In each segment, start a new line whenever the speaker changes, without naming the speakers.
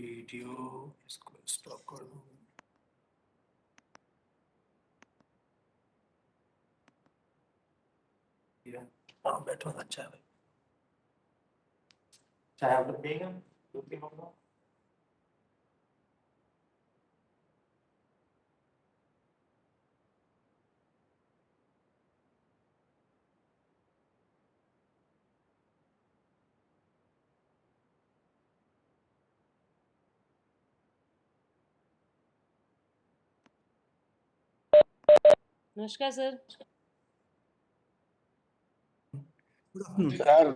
Video اس کو stop کر دوں. ہاں بیٹھو اچھا ہے. چائے آپ لوگ پیے گا؟ دودھ بھی ہوگا.
نمسکار سر.
سر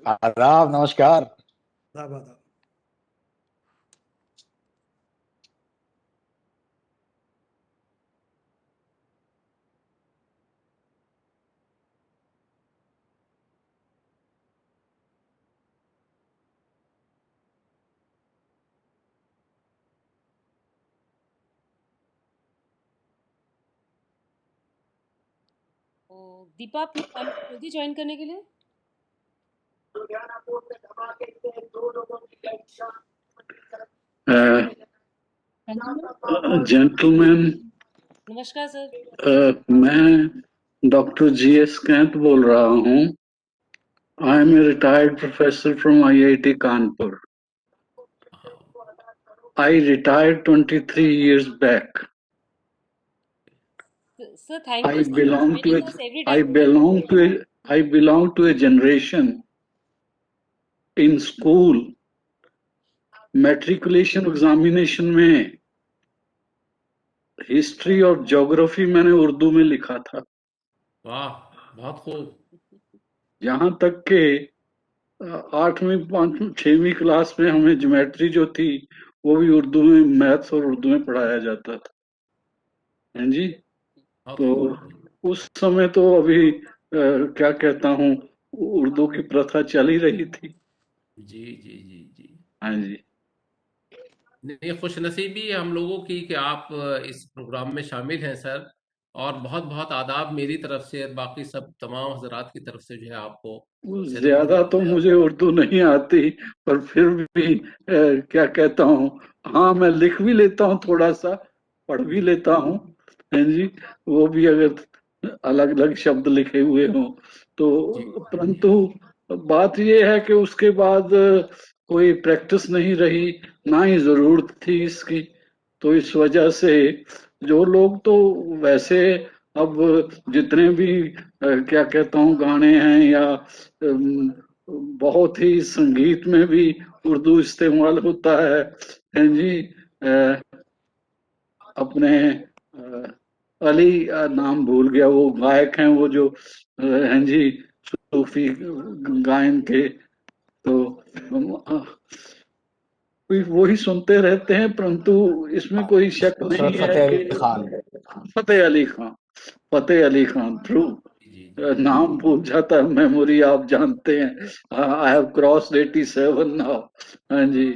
آداب، نمسکار.
آداب.
دیپا آپ جلدی جوائن کرنے کے لیے.
جینٹلمین،
نمسکار سر.
میں ڈاکٹر جی ایس کینت بول رہا ہوں. I am a retired professor from IIT Kanpur. I retired 23 years back.
Sir thank
I
you sir
belong to
joining
a,
اس every
I
time.
belong to a, I belong to a generation in school matriculation examination میں history اور geography میں نے اردو میں لکھا تھا.
واہ بہت خوب.
یہاں تک کہ 6ویں کلاس میں ہمیں جیومیٹری جو تھی وہ بھی اردو میں، میتھس اور اردو میں پڑھایا جاتا تھا. ہاں جی. تو اس سمے تو ابھی کیا کہتا ہوں، اردو کی پرتھا چل ہی رہی تھی.
جی جی جی جی.
ہاں جی.
نہیں، خوش نصیبی ہم لوگوں کی کہ آپ اس پروگرام میں شامل ہیں سر، اور بہت بہت آداب میری طرف سے، باقی سب تمام حضرات کی طرف سے جو ہے آپ کو.
زیادہ تو مجھے اردو نہیں آتی، پر پھر بھی کیا کہتا ہوں، ہاں میں لکھ بھی لیتا ہوں، تھوڑا سا پڑھ بھی لیتا ہوں. ہاں جی. وہ بھی اگر الگ الگ شبد لکھے ہوئے ہوں تو. پرنتو بات یہ ہے کہ اس کے بعد کوئی پریکٹس نہیں رہی، نہ ہی ضرورت تھی اس کی. تو اس وجہ سے جو لوگ تو ویسے اب جتنے بھی کیا کہتا ہوں گانے ہیں یا بہت ہی سنگیت میں بھی اردو استعمال ہوتا ہے. ہاں جی. اپنے علی نام بھول گیا، وہ گائک ہیں وہ جو ہیں جی صوفی گائن کے، تو وہی سنتے رہتے ہیں. پرنتو اس میں کوئی شک نہیں ہے
فتح
کہ
علی خان.
فتح علی خان، فتح علی خان تھرو نام بھول جاتا ہے، میموری آپ جانتے ہیں. I have cross 87 now. ہاں جی.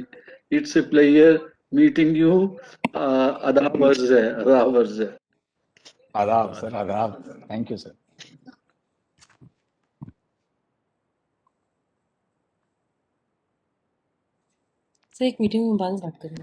It's a pleasure meeting you. آداب عرض ہے، آداب عرض ہے.
آداب سر، آداب. Thank you sir.
سر ایک میٹنگ میں بعد میں بات کریں گے.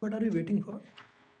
What are you waiting for?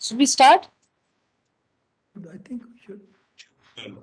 should we start?
I think we should.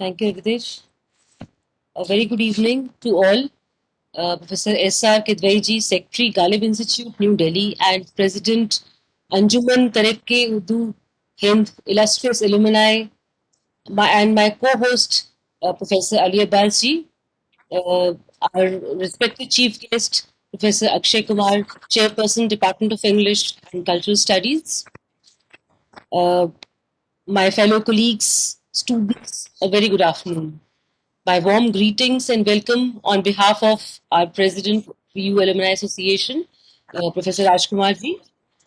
Thank you, Ritesh. A very good evening to all. Professor S.R. Kidwai-ji, Secretary, Ghalib Institute, New Delhi, and President Anjuman Tarek Urdu Hind, illustrious alumni, and my co-host, Professor Ali Abbas-ji, our respected chief guest, Professor Akshay Kumar, Chairperson, Department of English and Cultural Studies, my fellow colleagues, students, a very good afternoon. My warm greetings and welcome on behalf of our President, PU Alumni Association, Professor Rajkumar ji,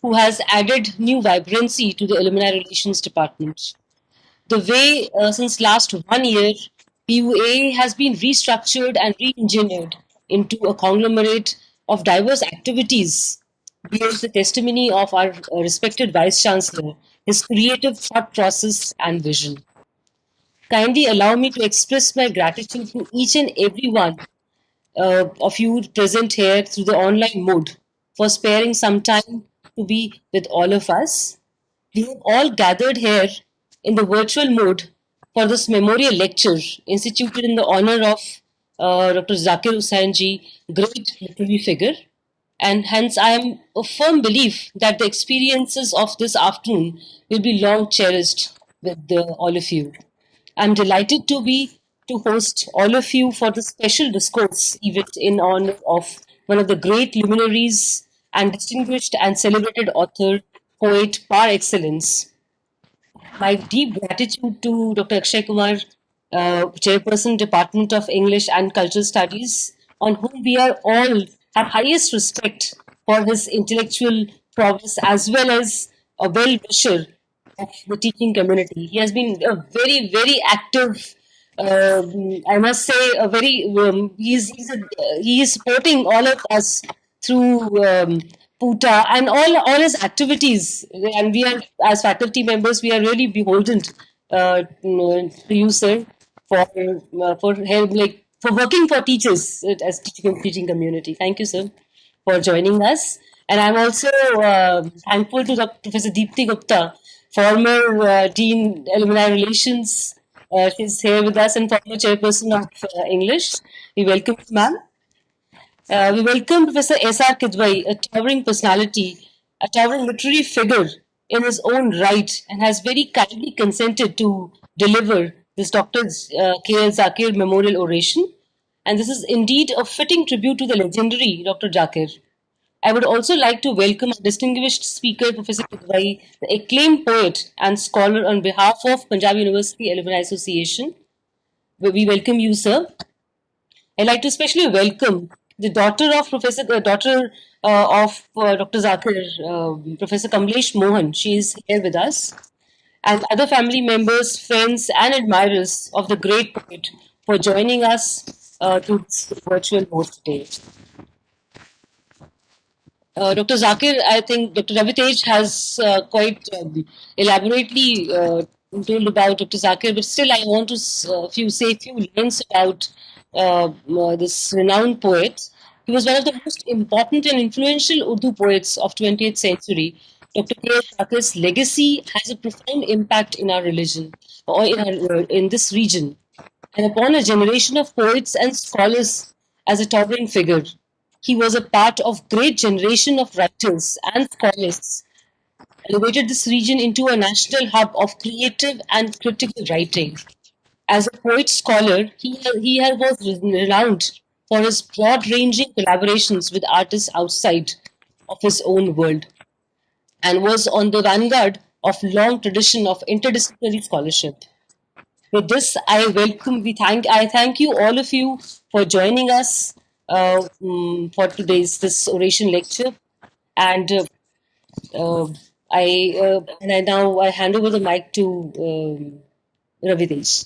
who has added new vibrancy to the Alumni Relations Department. The way since last 1 year, PUA has been restructured and re-engineered into a conglomerate of diverse activities bears the testimony of our respected Vice Chancellor, his creative thought process and vision. Kindly allow me to express my gratitude to each and every one of you present here through the online mode for sparing some time to be with all of us. We have all gathered here in the virtual mode for this memorial lecture instituted in the honor of Dr. Zakir Hussain ji, great literary figure. And hence, I am a firm belief that the experiences of this afternoon will be long cherished with all of you. I'm delighted to host all of you for the special discourse event in honor of one of the great luminaries and distinguished and celebrated author, poet par excellence. My deep gratitude to Dr. Akshay Kumar, Chairperson, Department of English and Cultural Studies, on whom we are all have highest respect for his intellectual prowess as well as a well-wisher of the teaching community. He has been a very, very active I must say, a very he is supporting all of us through PUTA and all his activities, and we are, as faculty members, we are really beholden to you, sir, for help, like for working for teachers as teaching community. Thank you, sir, for joining us. And I'm also thankful to Professor Deepthi Gupta, former Dean Alumni Relations. She's here with us and former chairperson of English. We welcome you, ma'am. We welcome Professor S.R. Kidwai, a towering personality, a towering literary figure in his own right, and has very kindly consented to deliver this Dr. K.L. Zakir Memorial Oration. And this is indeed a fitting tribute to the legendary Dr. Zakir. I would also like to welcome our distinguished speaker, Professor Kidwai, the acclaimed poet and scholar on behalf of Punjab University Alumni Association. We welcome you, sir. I'd like to especially welcome the daughter of Dr. Zakir, Professor Kamlesh Mohan. She is here with us, and other family members, friends, and admirers of the great poet for joining us to this virtual mode today. Dr. Zakir, I think Dr. Ravi Tej has quite elaborately told about Dr. Zakir, but still I want to say a few lines about this renowned poet. He was one of the most important and influential Urdu poets of 20th century. Dr. K. Zakir's legacy has a profound impact in our religion, or in this region, and upon a generation of poets and scholars as a towering figure. He was a part of great generation of writers and scholars, elevated this region into a national hub of creative and critical writing. As a poet scholar, he was renowned for his broad-ranging collaborations with artists outside of his own world, and was on the vanguard of long tradition of interdisciplinary scholarship. With this, I thank you all of you for joining us for this oration lecture, and I hand over the mic to Ravi Tej.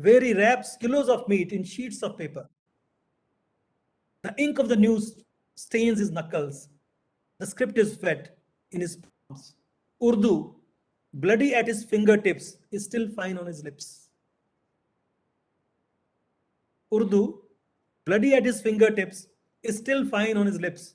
where he wraps kilos of meat in sheets of paper, the ink of the news stains his knuckles, the script is wet in his palms, Urdu bloody at his fingertips is still fine on his lips. Urdu bloody at his fingertips is still fine on his lips.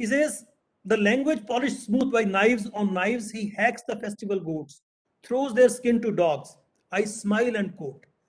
He says, the language polished smooth by knives on knives, he hacks the festival goats, throws their skin to dogs. I smile and quote.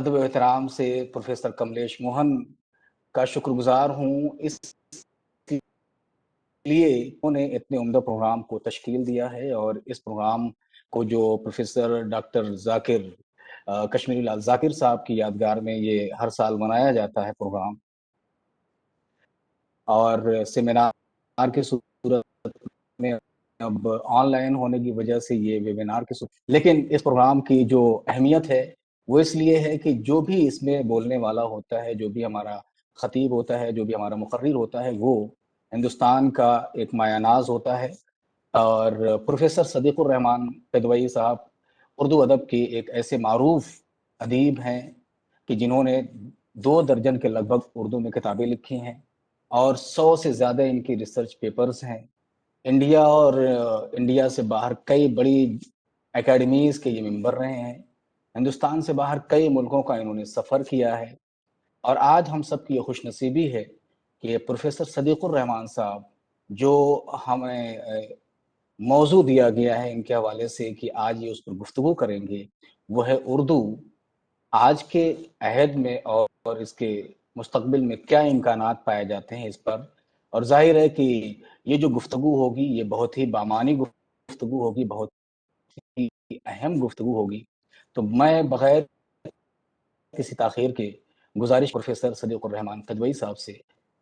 ادب و احترام سے professor Kamlesh Mohan کا شکر گزار ہوں اس لیے انہوں نے اتنے عمدہ پروگرام کو تشکیل دیا ہے، اور اس پروگرام کو جو پروفیسر ڈاکٹر ذاکر کشمیری لال ذاکر صاحب کی یادگار میں یہ ہر سال منایا جاتا ہے پروگرام، اور سیمینار کی صورت میں اب آن لائن ہونے کی وجہ سے یہ ویبینار کی صورت، لیکن اس پروگرام کی جو اہمیت ہے وہ اس لیے ہے کہ جو بھی اس میں بولنے والا ہوتا ہے، جو بھی ہمارا خطیب ہوتا ہے، جو بھی ہمارا مقرر ہوتا ہے، وہ ہندوستان کا ایک مایہ ناز ہوتا ہے. اور پروفیسر صدیق الرحمان قدوئی صاحب اردو ادب کے ایک ایسے معروف ادیب ہیں کہ جنہوں نے 2 درجن کے لگ بھگ اردو میں کتابیں لکھی ہیں، اور 100 سے زیادہ ان کی ریسرچ پیپرز ہیں. انڈیا اور انڈیا سے باہر کئی بڑی اکیڈمیز کے یہ ممبر رہے ہیں. ہندوستان سے باہر کئی ملکوں کا انہوں نے سفر کیا ہے، اور آج ہم سب کی یہ خوش نصیبی ہے کہ پروفیسر صدیق الرحمان صاحب جو ہمیں موضوع دیا گیا ہے ان کے حوالے سے کہ آج یہ اس پر گفتگو کریں گے، وہ ہے اردو آج کے عہد میں اور اس کے مستقبل میں کیا امکانات پائے جاتے ہیں اس پر. اور ظاہر ہے کہ یہ جو گفتگو ہوگی یہ بہت ہی بامعنی گفتگو ہوگی، بہت ہی اہم گفتگو ہوگی. تو میں بغیر کسی تاخیر کے گزارش پروفیسر صدیق الرحمان قدوئی صاحب سے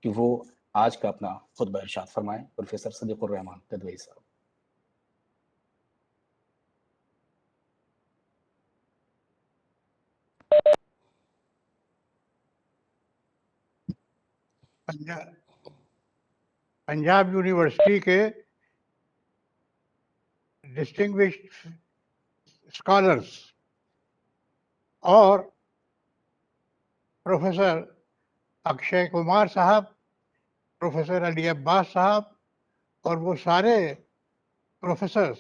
کہ وہ آج کا اپنا خطبہ ارشاد فرمائیں. پروفیسر صدیق الرحمان قدوئی صاحب.
پنجاب یونیورسٹی کے ڈسٹنگوشڈ اسکالرس اور پروفیسر اکشے کمار صاحب، پروفیسر علی عباس صاحب، اور وہ سارے پروفیسرس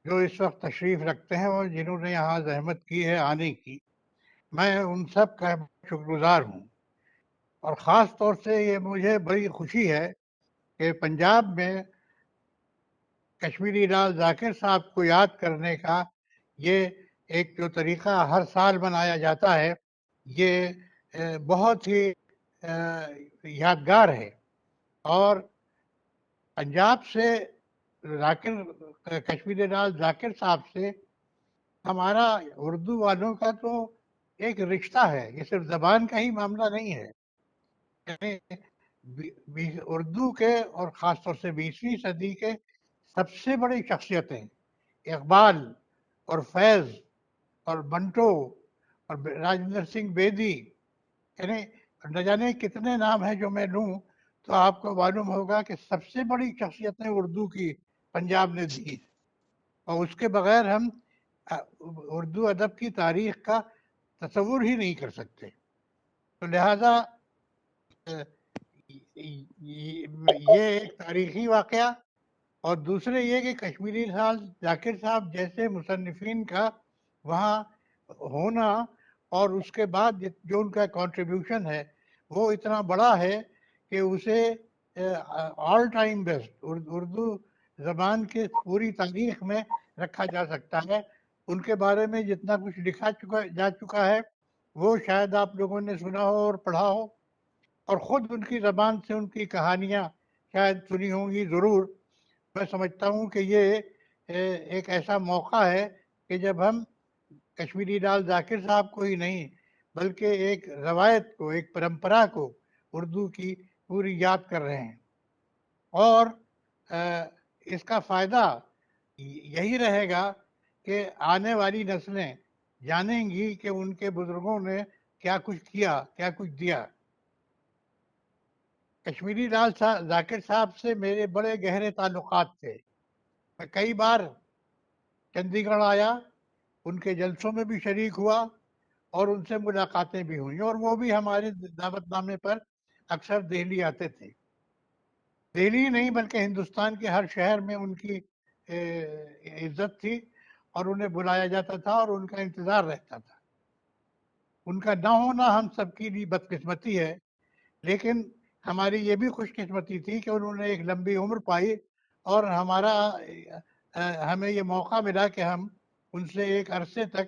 جو اس وقت تشریف رکھتے ہیں اور جنہوں نے یہاں زحمت کی ہے آنے کی، میں ان سب کا شکر گزار ہوں. اور خاص طور سے یہ مجھے بڑی خوشی ہے کہ پنجاب میں کشمیری لال ذاکر صاحب کو یاد کرنے کا یہ ایک جو طریقہ ہر سال منایا جاتا ہے، یہ بہت ہی یادگار ہے. اور پنجاب سے کشمیری لال ذاکر صاحب سے ہمارا اردو والوں کا تو ایک رشتہ ہے، یہ صرف زبان کا ہی معاملہ نہیں ہے. یعنی اردو کے اور خاص طور سے 20ویں صدی کے سب سے بڑی شخصیتیں اقبال اور فیض اور منٹو اور راجندر سنگھ بیدی، یعنی نہ جانے کتنے نام ہیں جو میں لوں تو آپ کو معلوم ہوگا کہ سب سے بڑی شخصیتیں اردو کی پنجاب نے دی، اور اس کے بغیر ہم اردو ادب کی تاریخ کا تصور ہی نہیں کر سکتے. تو لہذا یہ ایک تاریخی واقعہ، اور دوسرے یہ کہ کشمیری لال ذاکر صاحب جیسے مصنفین کا وہاں ہونا، اور اس کے بعد جو ان کا کنٹریبیوشن ہے وہ اتنا بڑا ہے کہ اسے آل ٹائم بیسٹ اردو زبان کی پوری تاریخ میں رکھا جا سکتا ہے. ان کے بارے میں جتنا کچھ لکھا جا چکا ہے وہ شاید آپ لوگوں نے سنا ہو اور پڑھا ہو، اور خود ان کی زبان سے ان کی کہانیاں شاید سنی ہوں گی ضرور. میں سمجھتا ہوں کہ یہ ایک ایسا موقع ہے کہ جب ہم کشمیری لال ذاکر صاحب کو ہی نہیں بلکہ ایک روایت کو، ایک پرمپرا کو اردو کی پوری یاد کر رہے ہیں. اور اس کا فائدہ یہی رہے گا کہ آنے والی نسلیں جانیں گی کہ ان کے بزرگوں نے کیا کچھ کیا، کیا کچھ دیا. کشمیری لال ذاکر صاحب سے میرے بڑے گہرے تعلقات تھے. میں کئی بار چندی گڑھ آیا، ان کے جلسوں میں بھی شریک ہوا، اور ان سے ملاقاتیں بھی ہوئیں، اور وہ بھی ہمارے دعوت نامے پر اکثر دہلی آتے تھے. دہلی نہیں بلکہ ہندوستان کے ہر شہر میں ان کی عزت تھی، اور انہیں بلایا جاتا تھا اور ان کا انتظار رہتا تھا. ان کا نہ ہونا ہم سب کی لیے بدقسمتی ہے، لیکن ہماری یہ بھی خوش قسمتی تھی کہ انہوں نے ایک لمبی عمر پائی، اور ہمیں یہ موقع ملا کہ ہم ان سے ایک عرصے تک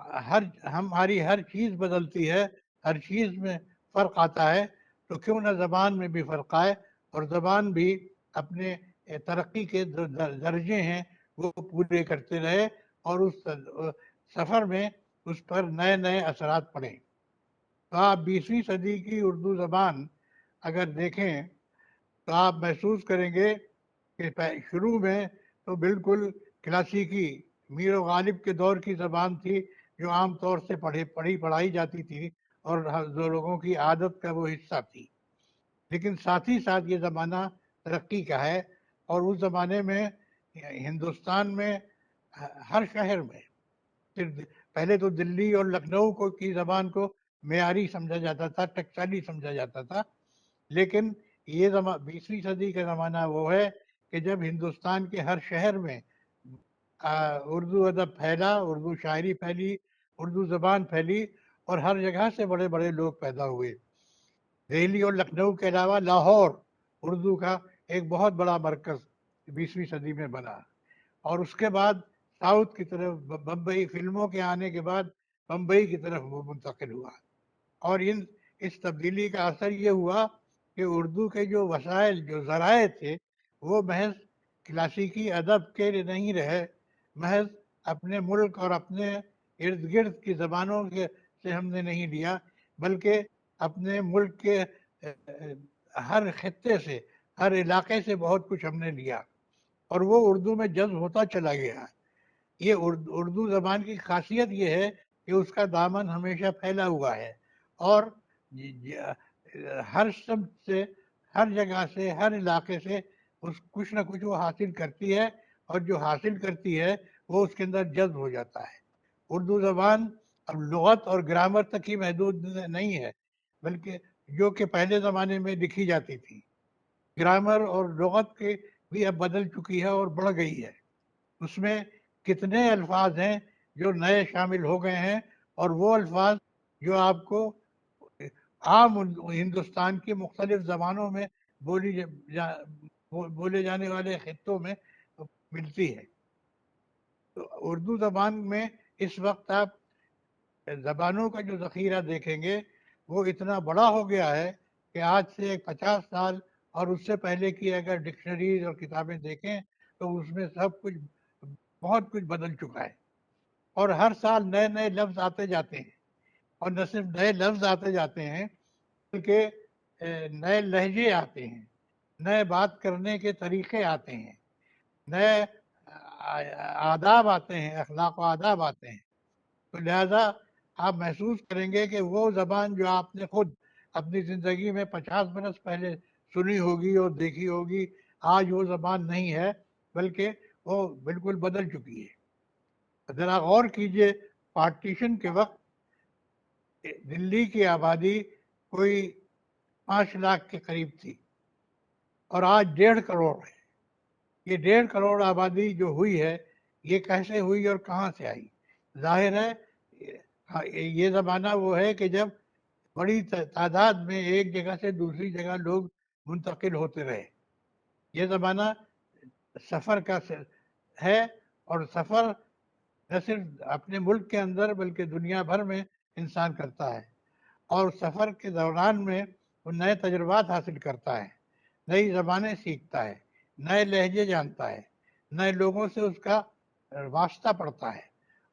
ہماری ہر چیز بدلتی ہے، ہر چیز میں فرق آتا ہے، تو کیوں نہ زبان میں بھی فرق آئے اور زبان بھی اپنے ترقی کے جو درجے ہیں وہ پورے کرتے رہے اور اس سفر میں اس پر نئے نئے اثرات پڑیں۔ تو آپ 20ویں صدی کی اردو زبان اگر دیکھیں تو آپ محسوس کریں گے کہ شروع میں تو بالکل کلاسیکی میر و غالب کے دور کی زبان تھی جو عام طور سے پڑھائی جاتی تھی اور جو لوگوں کی عادت کا وہ حصہ تھی، لیکن ساتھ ہی ساتھ یہ زمانہ ترقی کا ہے اور اس زمانے میں ہندوستان میں ہر شہر میں پہلے تو دلی اور لکھنؤ کی زبان کو معیاری سمجھا جاتا تھا، ٹکسالی سمجھا جاتا تھا، لیکن یہ 20ویں صدی کا زمانہ وہ ہے کہ جب ہندوستان کے ہر شہر میں اردو ادب پھیلا، اردو شاعری پھیلی، اردو زبان پھیلی اور ہر جگہ سے بڑے بڑے لوگ پیدا ہوئے۔ دہلی اور لکھنؤ کے علاوہ لاہور اردو کا ایک بہت بڑا مرکز 20ویں صدی میں بنا، اور اس کے بعد ساؤتھ کی طرف بمبئی، فلموں کے آنے کے بعد بمبئی کی طرف وہ منتقل ہوا، اور اس تبدیلی کا اثر یہ ہوا کہ اردو کے جو وسائل، جو ذرائع تھے، وہ محض کلاسیکی ادب کے نہیں رہے، محض اپنے ملک اور اپنے ارد گرد کی زبانوں سے ہم نے نہیں لیا، بلکہ اپنے ملک کے ہر خطے سے، ہر علاقے سے بہت کچھ ہم نے لیا اور وہ اردو میں جذب ہوتا چلا گیا۔ یہ اردو زبان کی خاصیت یہ ہے کہ اس کا دامن ہمیشہ پھیلا ہوا ہے اور ہر سمت سے، ہر جگہ سے، ہر علاقے سے کچھ نہ کچھ وہ حاصل کرتی ہے، اور جو حاصل کرتی ہے وہ اس کے اندر جذب ہو جاتا ہے۔ اردو زبان اب لغت اور گرامر تک ہی محدود نہیں ہے، بلکہ جو کہ پہلے زمانے میں لکھی جاتی تھی، گرامر اور لغت کے بھی اب بدل چکی ہے اور بڑھ گئی ہے۔ اس میں کتنے الفاظ ہیں جو نئے شامل ہو گئے ہیں، اور وہ الفاظ جو آپ کو عام ہندوستان کی مختلف زبانوں میں بولے جانے والے خطوں میں ملتی ہے۔ تو اردو زبان میں اس وقت آپ زبانوں کا جو ذخیرہ دیکھیں گے وہ اتنا بڑا ہو گیا ہے کہ آج سے 50 سال اور اس سے پہلے کی اگر ڈکشنریز اور کتابیں دیکھیں تو اس میں سب کچھ، بہت کچھ بدل چکا ہے، اور ہر سال نئے نئے لفظ آتے جاتے ہیں، اور نہ صرف نئے لفظ آتے جاتے ہیں بلکہ نئے لہجے آتے ہیں، نئے بات کرنے کے طریقے آتے ہیں، نئے آداب آتے ہیں، اخلاق و آداب آتے ہیں۔ تو لہذا آپ محسوس کریں گے کہ وہ زبان جو آپ نے خود اپنی زندگی میں 50 برس پہلے سنی ہوگی اور دیکھی ہوگی، آج وہ زبان نہیں ہے، بلکہ وہ بالکل بدل چکی ہے۔ ذرا غور کیجئے، پارٹیشن کے وقت دلی کی آبادی کوئی 5 لاکھ کے قریب تھی اور آج 1.5 کروڑ ہے۔ یہ 1.5 کروڑ آبادی جو ہوئی ہے، یہ کیسے ہوئی اور کہاں سے آئی؟ ظاہر ہے یہ زمانہ وہ ہے کہ جب بڑی تعداد میں ایک جگہ سے دوسری جگہ لوگ منتقل ہوتے رہے۔ یہ زمانہ سفر کا ہے، اور سفر نہ صرف اپنے ملک کے اندر بلکہ دنیا بھر میں انسان کرتا ہے، اور سفر کے دوران میں وہ نئے تجربات حاصل کرتا ہے، نئی زبانیں سیکھتا ہے، نئے لہجے جانتا ہے، نئے لوگوں سے اس کا واسطہ پڑتا ہے،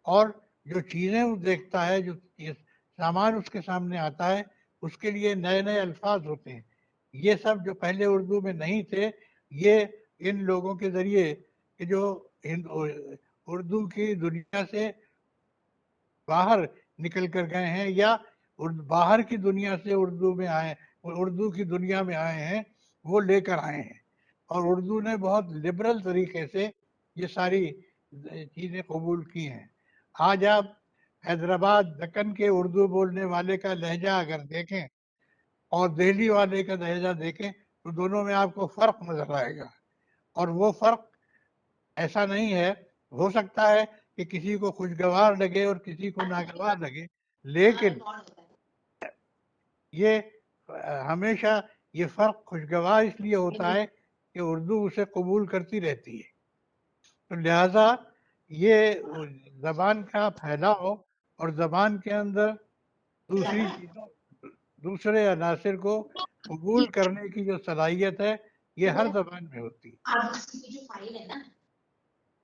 اور جو چیزیں وہ دیکھتا ہے، جو سامان اس کے سامنے آتا ہے، اس کے لیے نئے نئے الفاظ ہوتے ہیں۔ یہ سب جو پہلے اردو میں نہیں تھے، یہ ان لوگوں کے ذریعے کہ جو اردو کی دنیا سے باہر نکل کر گئے ہیں یا باہر کی دنیا سے اردو کی دنیا میں آئے ہیں، وہ لے کر آئے ہیں، اور اردو نے بہت لبرل طریقے سے یہ ساری چیزیں قبول کی ہیں۔ آج آپ حیدرآباد، دکن کے اردو بولنے والے کا لہجہ اگر دیکھیں اور دہلی والے کا لہجہ دیکھیں تو دونوں میں آپ کو فرق نظر آئے گا، اور وہ فرق ایسا نہیں ہے، ہو سکتا ہے کہ کسی کو خوشگوار لگے اور کسی کو ناگوار لگے، لیکن یہ ہمیشہ یہ فرق خوشگوار اس لیے ہوتا ہے کہ اردو اسے قبول کرتی رہتی ہے۔ تو لہذا یہ زبان کا پھیلاؤ اور زبان کے اندر دوسری چیزوں دوسرے عناصر کو قبول کرنے کی جو صلاحیت ہے یہ ہر زبان میں ہوتی ہے.
آپ کی جو فائل ہے نا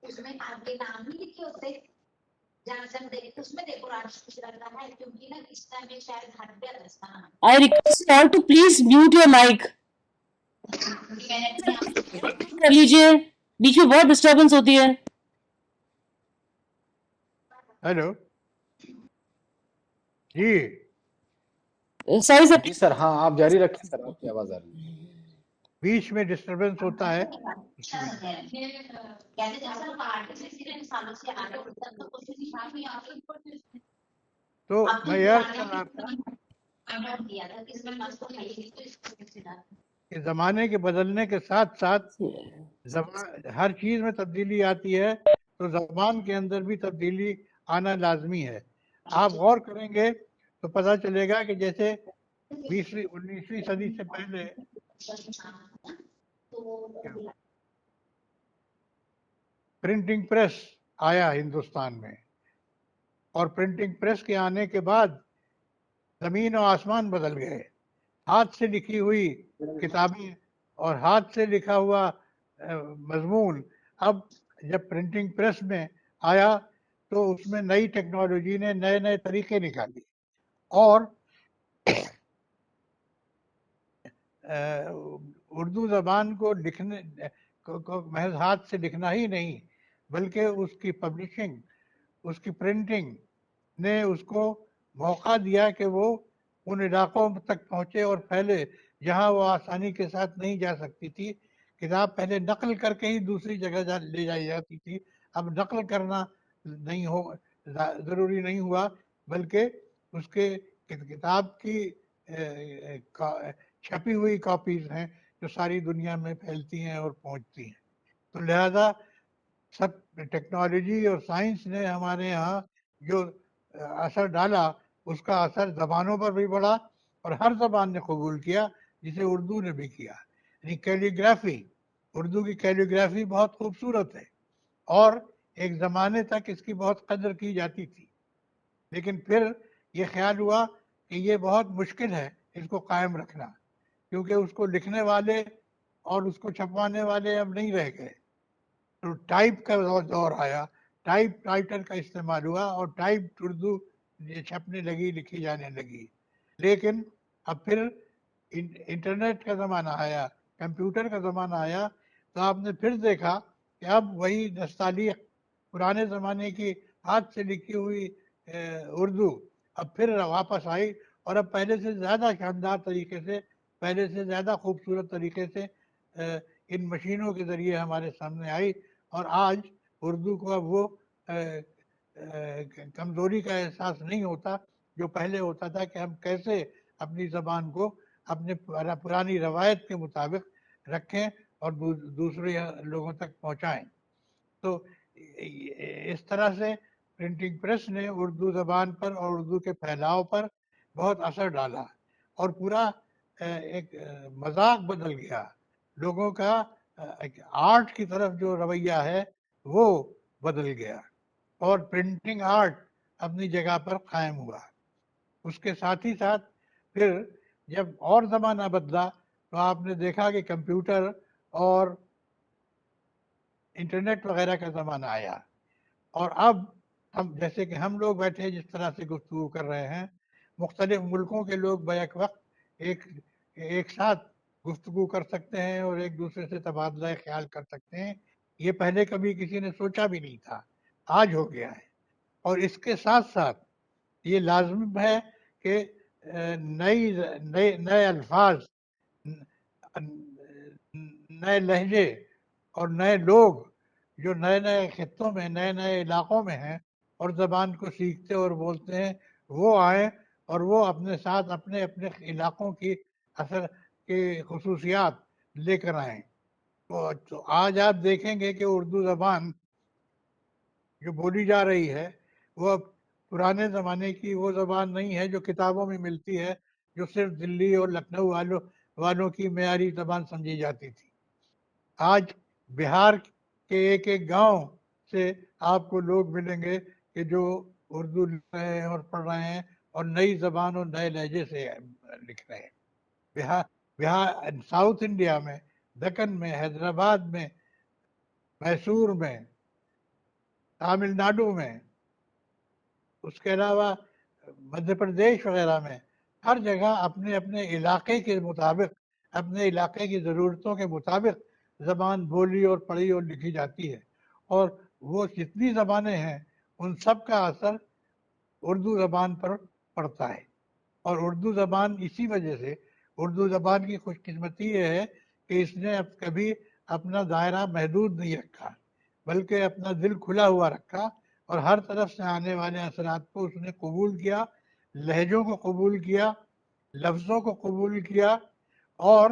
اس میں آپ کے نام نہیں لکھے ہوتے جہاں سے ہم دیکھتے اس میں دیکھو راج کچھ رکھا ہے کیونکہ نا اس ٹائم میں شاید ہٹ گیا تھا اس کا نام.
I request you all to please mute your mic. کر لیجیے, بیچ میں بہت ڈسٹربنس ہوتی ہے.
ہیلو جی
سوری سر,
جی سر, ہاں آپ جاری رکھیں سر, آپ کی آواز آ رہی ہے.
بیچ میں ڈسٹربنس ہوتا ہے. تو میں یہ عرض کر رہا تھا کہ زمانے کے بدلنے کے ساتھ ساتھ ہر چیز میں تبدیلی آتی ہے تو زبان کے اندر بھی تبدیلی آنا لازمی ہے. آپ غور کریں گے تو پتہ چلے گا کہ جیسے 19ویں صدی سے پہلے پرنٹنگ پریس آیا ہندوستان میں, اور پرنٹنگ پریس کے آنے کے بعد زمین و آسمان بدل گئے. ہاتھ سے لکھی ہوئی کتابیں اور ہاتھ سے لکھا ہوا مضمون اب جب پرنٹنگ پریس میں آیا تو اس میں نئی ٹیکنالوجی نے نئے نئے طریقے نکالی, اور اردو زبان کو لکھنے کو محض ہاتھ سے لکھنا ہی نہیں بلکہ اس کی پبلشنگ, اس کی پرنٹنگ نے اس کو موقع دیا کہ وہ ان علاقوں تک پہنچے اور پھیلے جہاں وہ آسانی کے ساتھ نہیں جا سکتی تھی. کتاب پہلے نقل کر کے ہی دوسری جگہ لے جائی جاتی تھی, اب نقل کرنا نہیں ہو ضروری نہیں ہوا بلکہ اس کے کتاب کی چھپی ہوئی کاپیز ہیں جو ساری دنیا میں پھیلتی ہیں اور پہنچتی ہیں. تو لہذا سب ٹیکنالوجی اور سائنس نے ہمارے یہاں جو اثر ڈالا اس کا اثر زبانوں پر بھی پڑا اور ہر زبان نے قبول کیا, جسے اردو نے بھی کیا. یعنی کیلیگرافی, اردو کی کیلیگرافی بہت خوبصورت ہے اور ایک زمانے تک اس کی بہت قدر کی جاتی تھی, لیکن پھر یہ خیال ہوا کہ یہ بہت مشکل ہے اس کو قائم رکھنا, کیونکہ اس کو لکھنے والے اور اس کو چھپوانے والے اب نہیں رہ گئے. تو ٹائپ کا دور آیا, ٹائپ رائٹر کا استعمال ہوا اور ٹائپ اردو چھپنے لگی, لکھی جانے لگی. لیکن اب پھر انٹرنیٹ کا زمانہ آیا, کمپیوٹر کا زمانہ آیا, تو آپ نے پھر دیکھا کہ اب وہی نستعلیق پرانے زمانے کی ہاتھ سے لکھی ہوئی اردو اب پھر واپس آئی, اور اب پہلے سے زیادہ شاندار طریقے سے, پہلے سے زیادہ خوبصورت طریقے سے ان مشینوں کے ذریعے ہمارے سامنے آئی. اور آج اردو کو اب وہ کمزوری کا احساس نہیں ہوتا جو پہلے ہوتا تھا کہ ہم کیسے اپنی زبان کو اپنے پرانی روایت کے مطابق رکھیں اور دوسرے لوگوں تک پہنچائیں. تو اس طرح سے پرنٹنگ پریس نے اردو زبان پر اور اردو کے پھیلاؤ پر بہت اثر ڈالا, اور پورا ایک مذاق بدل گیا. لوگوں کا آرٹ کی طرف جو رویہ ہے وہ بدل گیا, اور پرنٹنگ آرٹ اپنی جگہ پر قائم ہوا. اس کے ساتھ ہی ساتھ پھر جب اور زمانہ بدلا تو آپ نے دیکھا کہ کمپیوٹر اور انٹرنیٹ وغیرہ کا زمانہ آیا, اور اب ہم جیسے کہ ہم لوگ بیٹھے جس طرح سے گفتگو کر رہے ہیں, مختلف ملکوں کے لوگ بیک وقت ایک ساتھ گفتگو کر سکتے ہیں اور ایک دوسرے سے تبادلہ خیال کر سکتے ہیں. یہ پہلے کبھی کسی نے سوچا بھی نہیں تھا, آج ہو گیا ہے. اور اس کے ساتھ ساتھ یہ لازم ہے کہ نئے الفاظ, نئے لہجے اور نئے لوگ جو نئے نئے خطوں میں, نئے نئے علاقوں میں ہیں اور زبان کو سیکھتے اور بولتے ہیں, وہ آئیں اور وہ اپنے ساتھ اپنے اپنے علاقوں کی اثر کی خصوصیات لے کر آئیں. تو آج آپ دیکھیں گے کہ اردو زبان جو بولی جا رہی ہے وہ اب پرانے زمانے کی وہ زبان نہیں ہے جو کتابوں میں ملتی ہے, جو صرف دلی اور لکھنؤ والوں کی معیاری زبان سمجھی جاتی تھی. آج بہار کے ایک گاؤں سے آپ کو لوگ ملیں گے کہ جو اردو لکھ رہے ہیں اور پڑھ رہے ہیں اور نئی زبان اور نئے لہجے سے لکھ رہے ہیں. بہار ساؤتھ انڈیا میں، دکن میں، حیدرآباد میں، میسور میں، تامل ناڈو میں، اس کے علاوہ مدھیہ پردیش وغیرہ میں، ہر جگہ اپنے اپنے علاقے کے مطابق، اپنے علاقے کی ضرورتوں کے مطابق زبان بولی اور پڑھی اور لکھی جاتی ہے. اور وہ جتنی زبانیں ہیں ان سب کا اثر اردو زبان پر پڑتا ہے. اور اردو زبان اسی وجہ سے، اردو زبان کی خوش قسمتی یہ ہے کہ اس نے اب کبھی اپنا دائرہ محدود نہیں رکھا، بلکہ اپنا دل کھلا ہوا رکھا اور ہر طرف سے آنے والے اثرات کو اس نے قبول کیا، لہجوں کو قبول کیا، لفظوں کو قبول کیا، اور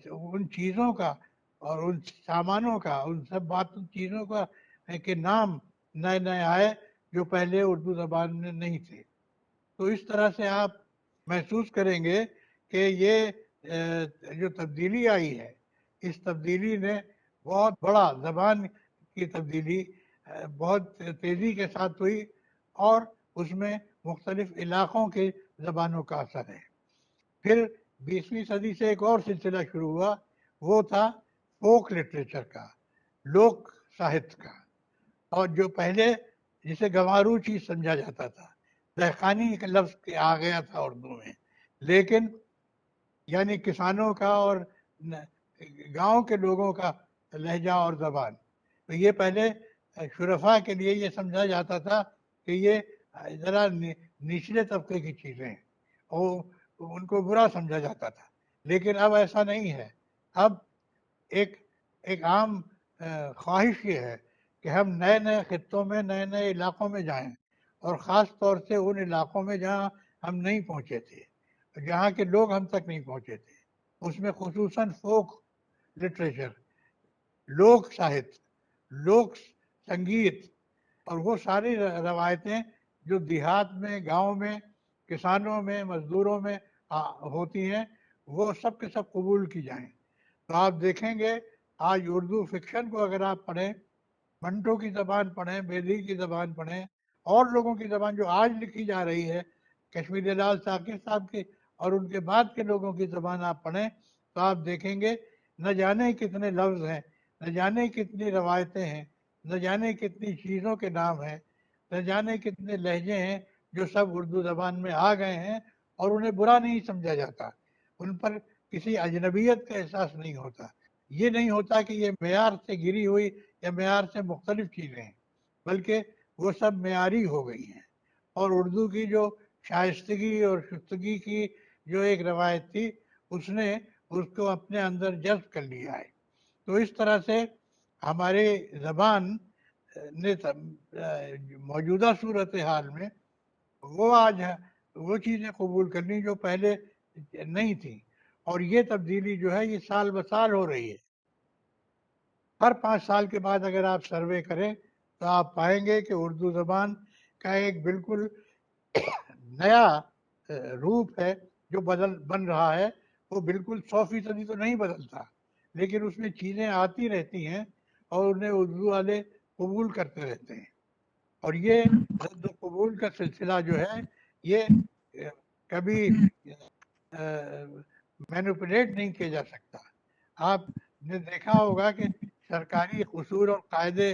ان چیزوں کا اور ان سامانوں کا، ان سب چیزوں کا کہ نام نئے نئے آئے جو پہلے اردو زبان میں نہیں تھے. تو اس طرح سے آپ محسوس کریں گے کہ یہ جو تبدیلی آئی ہے، اس تبدیلی نے بہت بڑا، زبان کی تبدیلی بہت تیزی کے ساتھ ہوئی، اور اس میں مختلف علاقوں کے زبانوں کا اثر ہے. پھر 20ویں صدی سے ایک اور سلسلہ شروع ہوا، وہ تھا فوک لٹریچر کا، لوک ساہت کا، اور جو پہلے جسے گنوارو چیز سمجھا جاتا تھا. دہقانی ایک لفظ آ گیا تھا اردو میں، لیکن یعنی کسانوں کا اور گاؤں کے لوگوں کا لہجہ اور زبان. تو یہ پہلے شرفا کے لیے یہ سمجھا جاتا تھا کہ یہ ذرا نچلے طبقے کی چیزیں ہیں اور ان کو برا سمجھا جاتا تھا. لیکن اب ایسا نہیں ہے. اب ایک عام خواہش یہ ہے کہ ہم نئے نئے خطوں میں، نئے نئے علاقوں میں جائیں، اور خاص طور سے ان علاقوں میں جہاں ہم نہیں پہنچے تھے، جہاں کے لوگ ہم تک نہیں پہنچے تھے. اس میں خصوصاً فوک لٹریچر، لوک ساہت، لوک سنگیت، اور وہ ساری روایتیں جو دیہات میں، گاؤں میں، کسانوں میں، مزدوروں میں ہوتی ہیں، وہ سب کے سب قبول کی جائیں. تو آپ دیکھیں گے آج اردو فکشن کو اگر آپ پڑھیں، منٹو کی زبان پڑھیں، بیدی کی زبان پڑھیں، اور لوگوں کی زبان جو آج لکھی جا رہی ہے، کشمیری لال ذاکر صاحب کی اور ان کے بعد کے لوگوں کی زبان آپ پڑھیں، تو آپ دیکھیں گے نہ جانے کتنے لفظ ہیں، نہ جانے کتنی روایتیں ہیں، نہ جانے کتنی چیزوں کے نام ہیں، نہ جانے کتنے لہجے ہیں جو سب اردو زبان میں آ گئے ہیں، اور انہیں برا نہیں سمجھا جاتا. ان پر کسی اجنبیت کا احساس نہیں ہوتا. یہ نہیں ہوتا کہ یہ معیار سے گری ہوئی یا معیار سے مختلف چیزیں ہیں، بلکہ وہ سب معیاری ہو گئی ہیں. اور اردو کی جو شائستگی اور شستگی کی جو ایک روایت تھی، اس نے اس کو اپنے اندر جذب کر لیا ہے. تو اس طرح سے ہماری زبان نے موجودہ صورتحال میں وہ آج وہ چیزیں قبول کرنی جو پہلے نہیں تھیں. اور یہ تبدیلی جو ہے یہ سال بسال ہو رہی ہے. ہر 5 سال کے بعد اگر آپ سروے کریں تو آپ پائیں گے کہ اردو زبان کا ایک بالکل نیا روپ ہے جو بن رہا ہے. وہ بالکل 100% تو نہیں بدلتا، لیکن اس میں چیزیں آتی رہتی ہیں اور انہیں اردو والے قبول کرتے رہتے ہیں. اور یہ رد و قبول کا سلسلہ جو ہے یہ کبھی مینوپولیٹ نہیں کیا جا سکتا. آپ نے دیکھا ہوگا کہ سرکاری اصول اور قاعدے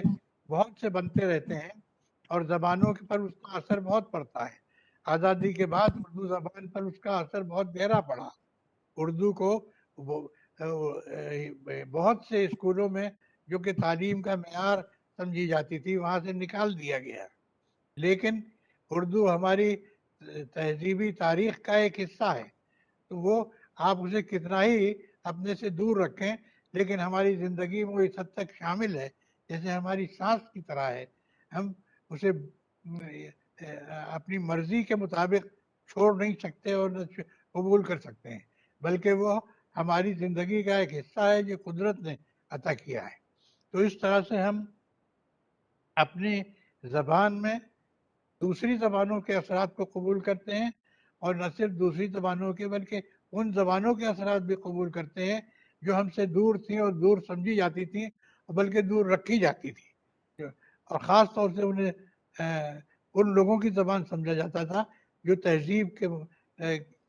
بہت سے بنتے رہتے ہیں اور زبانوں پر اس کا اثر بہت پڑتا ہے. آزادی کے بعد اردو زبان پر اس کا اثر بہت گہرا پڑا. اردو کو بہت سے اسکولوں میں جو کہ تعلیم کا معیار سمجھی جاتی تھی وہاں سے نکال دیا گیا. لیکن اردو ہماری تہذیبی تاریخ کا ایک حصہ ہے. تو وہ آپ اسے کتنا ہی اپنے سے دور رکھیں، لیکن ہماری زندگی میں وہ اس حد تک شامل ہے جیسے ہماری سانس کی طرح ہے. ہم اسے اپنی مرضی کے مطابق چھوڑ نہیں سکتے اور نہ قبول کر سکتے ہیں، بلکہ وہ ہماری زندگی کا ایک حصہ ہے جو قدرت نے عطا کیا ہے. تو اس طرح سے ہم اپنی زبان میں دوسری زبانوں کے اثرات کو قبول کرتے ہیں، اور نہ صرف دوسری زبانوں کے بلکہ ان زبانوں کے اثرات بھی قبول کرتے ہیں جو ہم سے دور تھیں اور دور سمجھی جاتی تھیں، بلکہ دور رکھی جاتی تھی. اور خاص طور سے انہیں ان لوگوں کی زبان سمجھا جاتا تھا جو تہذیب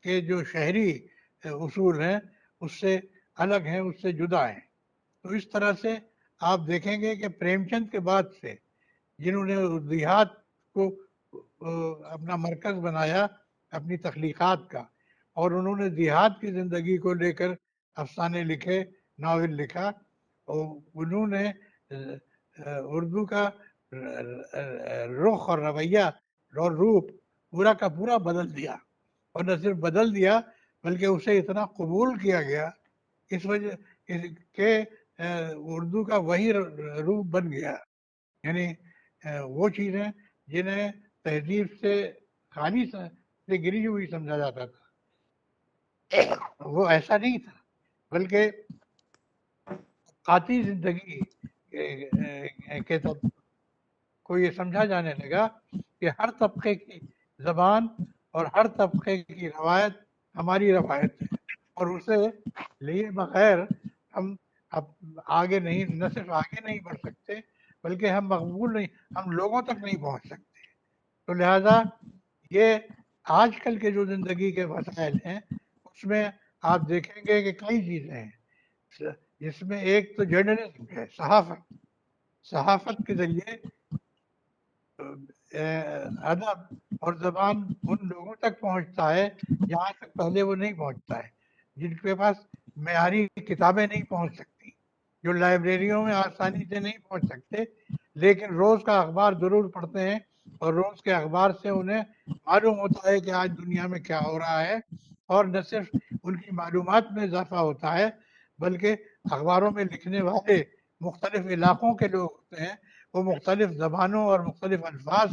کے جو شہری اصول ہیں اس سے الگ ہیں، اس سے جدا ہیں۔ تو اس طرح سے آپ دیکھیں گے کہ پریم چند کے بعد سے جنہوں نے دیہات کو اپنا مرکز بنایا اپنی تخلیقات کا، اور انہوں نے دیہات کی زندگی کو لے کر افسانے لکھے، ناول لکھا، اور انہوں نے اردو کا رخ اور رویہ اور روپ پورا کا پورا بدل دیا، اور نہ صرف بدل دیا بلکہ اسے اتنا قبول کیا گیا اس وجہ کہ اردو کا وہی روپ بن گیا، یعنی وہ چیزیں جنہیں تہذیب سے خالی سے گری ہوئی سمجھا جاتا تھا وہ ایسا نہیں تھا، بلکہ قاطی زندگی کے کو یہ سمجھا جانے لگا کہ ہر طبقے کی زبان اور ہر طبقے کی روایت ہماری روایت ہے، اور اسے لیے بغیر ہم آگے نہیں، نہ صرف آگے نہیں بڑھ سکتے بلکہ ہم مقبول نہیں، ہم لوگوں تک نہیں پہنچ سکتے۔ تو لہذا یہ آج کل کے جو زندگی کے وسائل ہیں اس میں آپ دیکھیں گے کہ کئی چیزیں ہیں، جس میں ایک تو جرنلزم ہے، صحافت کے ذریعے ادب اور زبان ان لوگوں تک پہنچتا ہے جہاں تک پہلے وہ نہیں پہنچتا ہے، جن کے پاس معیاری کتابیں نہیں پہنچ سکتی، جو لائبریریوں میں آسانی سے نہیں پہنچ سکتے، لیکن روز کا اخبار ضرور پڑھتے ہیں، اور روز کے اخبار سے انہیں معلوم ہوتا ہے کہ آج دنیا میں کیا ہو رہا ہے، اور نہ صرف ان کی معلومات میں اضافہ ہوتا ہے بلکہ اخباروں میں لکھنے والے مختلف علاقوں کے لوگ ہوتے ہیں، وہ مختلف زبانوں اور مختلف الفاظ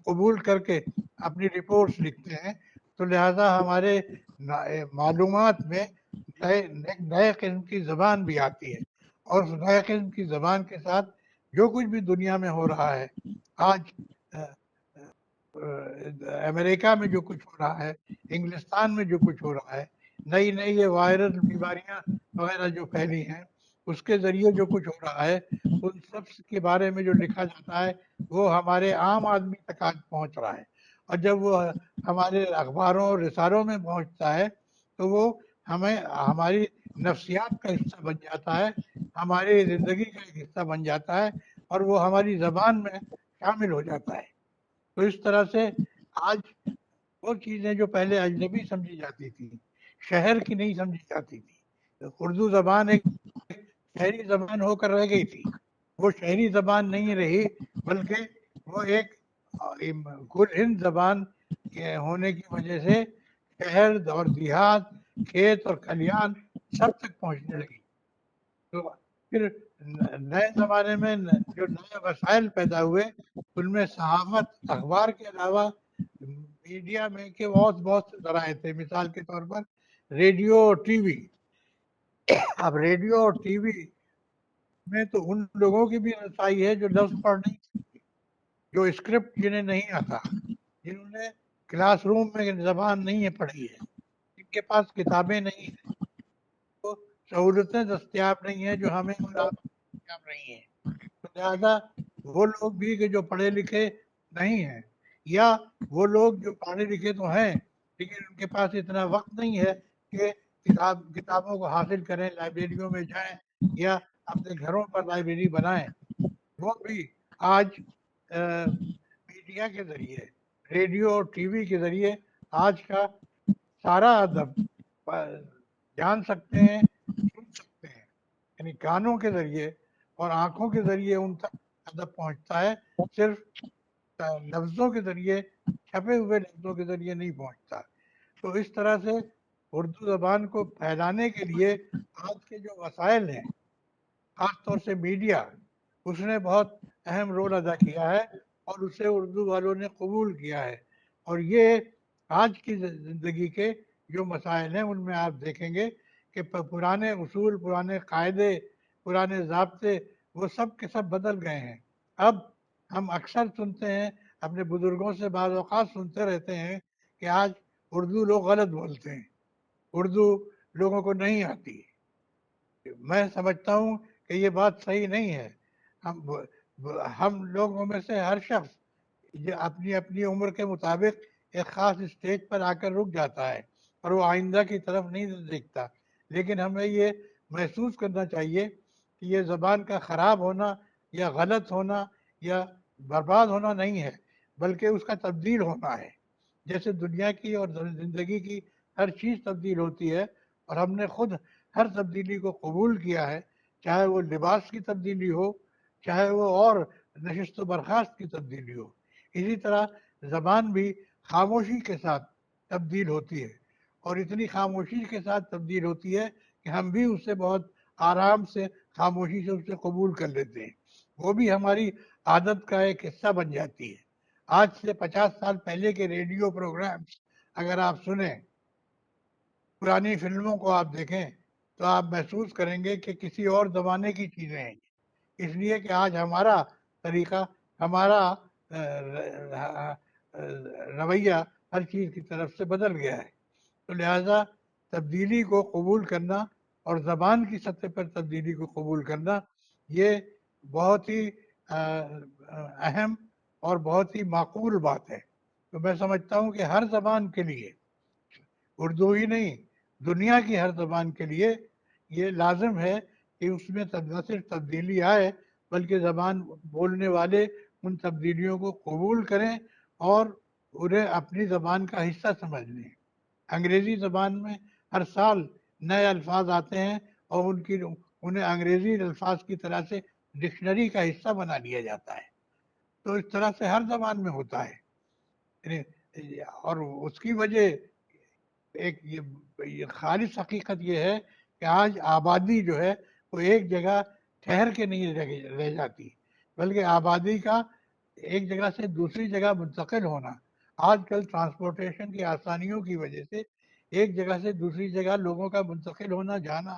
قبول کر کے اپنی رپورٹس لکھتے ہیں، تو لہذا ہمارے معلومات میں نئے قسم کی زبان بھی آتی ہے، اور اس نئے قسم کی زبان کے ساتھ جو کچھ بھی دنیا میں ہو رہا ہے، آج امریکہ میں جو کچھ ہو رہا ہے، انگلستان میں جو کچھ ہو رہا ہے، نئی نئی یہ وائرل بیماریاں وغیرہ جو پھیلی ہیں، اس کے ذریعے جو کچھ ہو رہا ہے، ان سب کے بارے میں جو لکھا جاتا ہے وہ ہمارے عام آدمی تک آج پہنچ رہا ہے، اور جب وہ ہمارے اخباروں اور رسالوں میں پہنچتا ہے تو وہ ہماری نفسیات کا حصہ بن جاتا ہے، ہماری زندگی کا ایک حصہ بن جاتا ہے، اور وہ ہماری زبان میں شامل ہو جاتا ہے۔ تو اس طرح سے آج وہ چیزیں جو پہلے اجنبی سمجھی جاتی تھی، شہر کی نہیں سمجھی جاتی تھی، اردو زبان ایک شہری زبان ہو کر رہ گئی تھی، وہ شہری زبان نہیں رہی بلکہ وہ ایک کل ہند زبان کے ہونے کی وجہ سے شہر اور دیہات، کھیت اور کھلیان سب تک پہنچنے لگی۔ تو پھر نئے زمانے میں جو نئے وسائل پیدا ہوئے ان میں صحافت، اخبار کے علاوہ میڈیا میں کے بہت سے ذرائع تھے، مثال کے طور پر ریڈیو اور ٹی وی۔ اب ریڈیو اور ٹی وی میں تو ان لوگوں کی بھی رسائی ہے جو لفظ پڑھ نہیں سکتے، جو اسکرپٹ جنہیں نہیں آتا، جنہوں نے کلاس روم میں زبان نہیں پڑھی ہے، جن کے پاس کتابیں نہیں ہیں، تو سہولتیں دستیاب نہیں ہیں جو ہمیں اور آپ دستیاب نہیں ہیں، تو لہٰذا وہ لوگ بھی کہ جو پڑھے لکھے نہیں ہیں، یا وہ لوگ جو پڑھے لکھے تو ہیں لیکن ان کے پاس اتنا وقت نہیں ہے کہ کتابوں کو حاصل کریں، لائبریریوں میں جائیں یا اپنے گھروں پر لائبریری بنائیں، وہ بھی آج میڈیا کے ذریعے، ریڈیو اور ٹی وی کے ذریعے آج کا سارا ادب جان سکتے ہیں، سن سکتے ہیں، یعنی کانوں کے ذریعے اور آنکھوں کے ذریعے ان تک ادب پہنچتا ہے، صرف لفظوں کے ذریعے، چھپے ہوئے لفظوں کے ذریعے نہیں پہنچتا۔ تو اس طرح سے اردو زبان کو پھیلانے کے لیے آج کے جو وسائل ہیں، خاص طور سے میڈیا، اس نے بہت اہم رول ادا کیا ہے اور اسے اردو والوں نے قبول کیا ہے، اور یہ آج کی زندگی کے جو مسائل ہیں ان میں آپ دیکھیں گے کہ پرانے اصول، پرانے قاعدے، پرانے ضابطے وہ سب کے سب بدل گئے ہیں۔ اب ہم اکثر سنتے ہیں، اپنے بزرگوں سے بعض اوقات سنتے رہتے ہیں کہ آج اردو لوگ غلط بولتے ہیں، اردو لوگوں کو نہیں آتی۔ میں سمجھتا ہوں کہ یہ بات صحیح نہیں ہے۔ ہم ہم لوگوں میں سے ہر شخص جو اپنی اپنی عمر کے مطابق ایک خاص اسٹیج پر آ کر رک جاتا ہے اور وہ آئندہ کی طرف نہیں دیکھتا. لیکن ہمیں یہ محسوس کرنا چاہیے کہ یہ زبان کا خراب ہونا یا غلط ہونا یا برباد ہونا نہیں ہے، بلکہ اس کا تبدیل ہونا ہے. جیسے دنیا کی اور زندگی کی ہر چیز تبدیل ہوتی ہے، اور ہم نے خود ہر تبدیلی کو قبول کیا ہے، چاہے وہ لباس کی تبدیلی ہو، چاہے وہ اور نشست و برخاست کی تبدیلی ہو. اسی طرح زبان بھی خاموشی کے ساتھ تبدیل ہوتی ہے، اور اتنی خاموشی کے ساتھ تبدیل ہوتی ہے کہ ہم بھی اس سے بہت آرام سے خاموشی سے اسے قبول کر لیتے ہیں. وہ بھی ہماری عادت کا ایک حصہ بن جاتی ہے. آج سے 50 سال پہلے کے ریڈیو پروگرامز اگر آپ سنیں، پرانی فلموں کو آپ دیکھیں، تو آپ محسوس کریں گے کہ کسی اور زمانے کی چیزیں ہیں. اس لیے کہ آج ہمارا طریقہ، ہمارا رویہ ہر چیز کی طرف سے بدل گیا ہے. تو لہٰذا تبدیلی کو قبول کرنا اور زبان کی سطح پر تبدیلی کو قبول کرنا، یہ بہت ہی اہم اور بہت ہی معقول بات ہے. تو میں سمجھتا ہوں کہ ہر زبان کے لیے، اردو ہی نہیں، دنیا کی ہر زبان کے لیے یہ لازم ہے کہ اس میں نہ صرف تبدیلی آئے، بلکہ زبان بولنے والے ان تبدیلیوں کو قبول کریں اور انہیں اپنی زبان کا حصہ سمجھ لیں. انگریزی زبان میں ہر سال نئے الفاظ آتے ہیں اور انہیں انگریزی الفاظ کی طرح سے ڈکشنری کا حصہ بنا لیا جاتا ہے. تو اس طرح سے ہر زبان میں ہوتا ہے. اور اس کی وجہ ایک یہ خالص حقیقت یہ ہے کہ آج آبادی جو ہے وہ ایک جگہ ٹھہر کے نہیں رہ جاتی، بلکہ آبادی کا ایک جگہ سے دوسری جگہ منتقل ہونا. آج کل ٹرانسپورٹیشن کی آسانیوں کی وجہ سے ایک جگہ سے دوسری جگہ لوگوں کا منتقل ہونا، جانا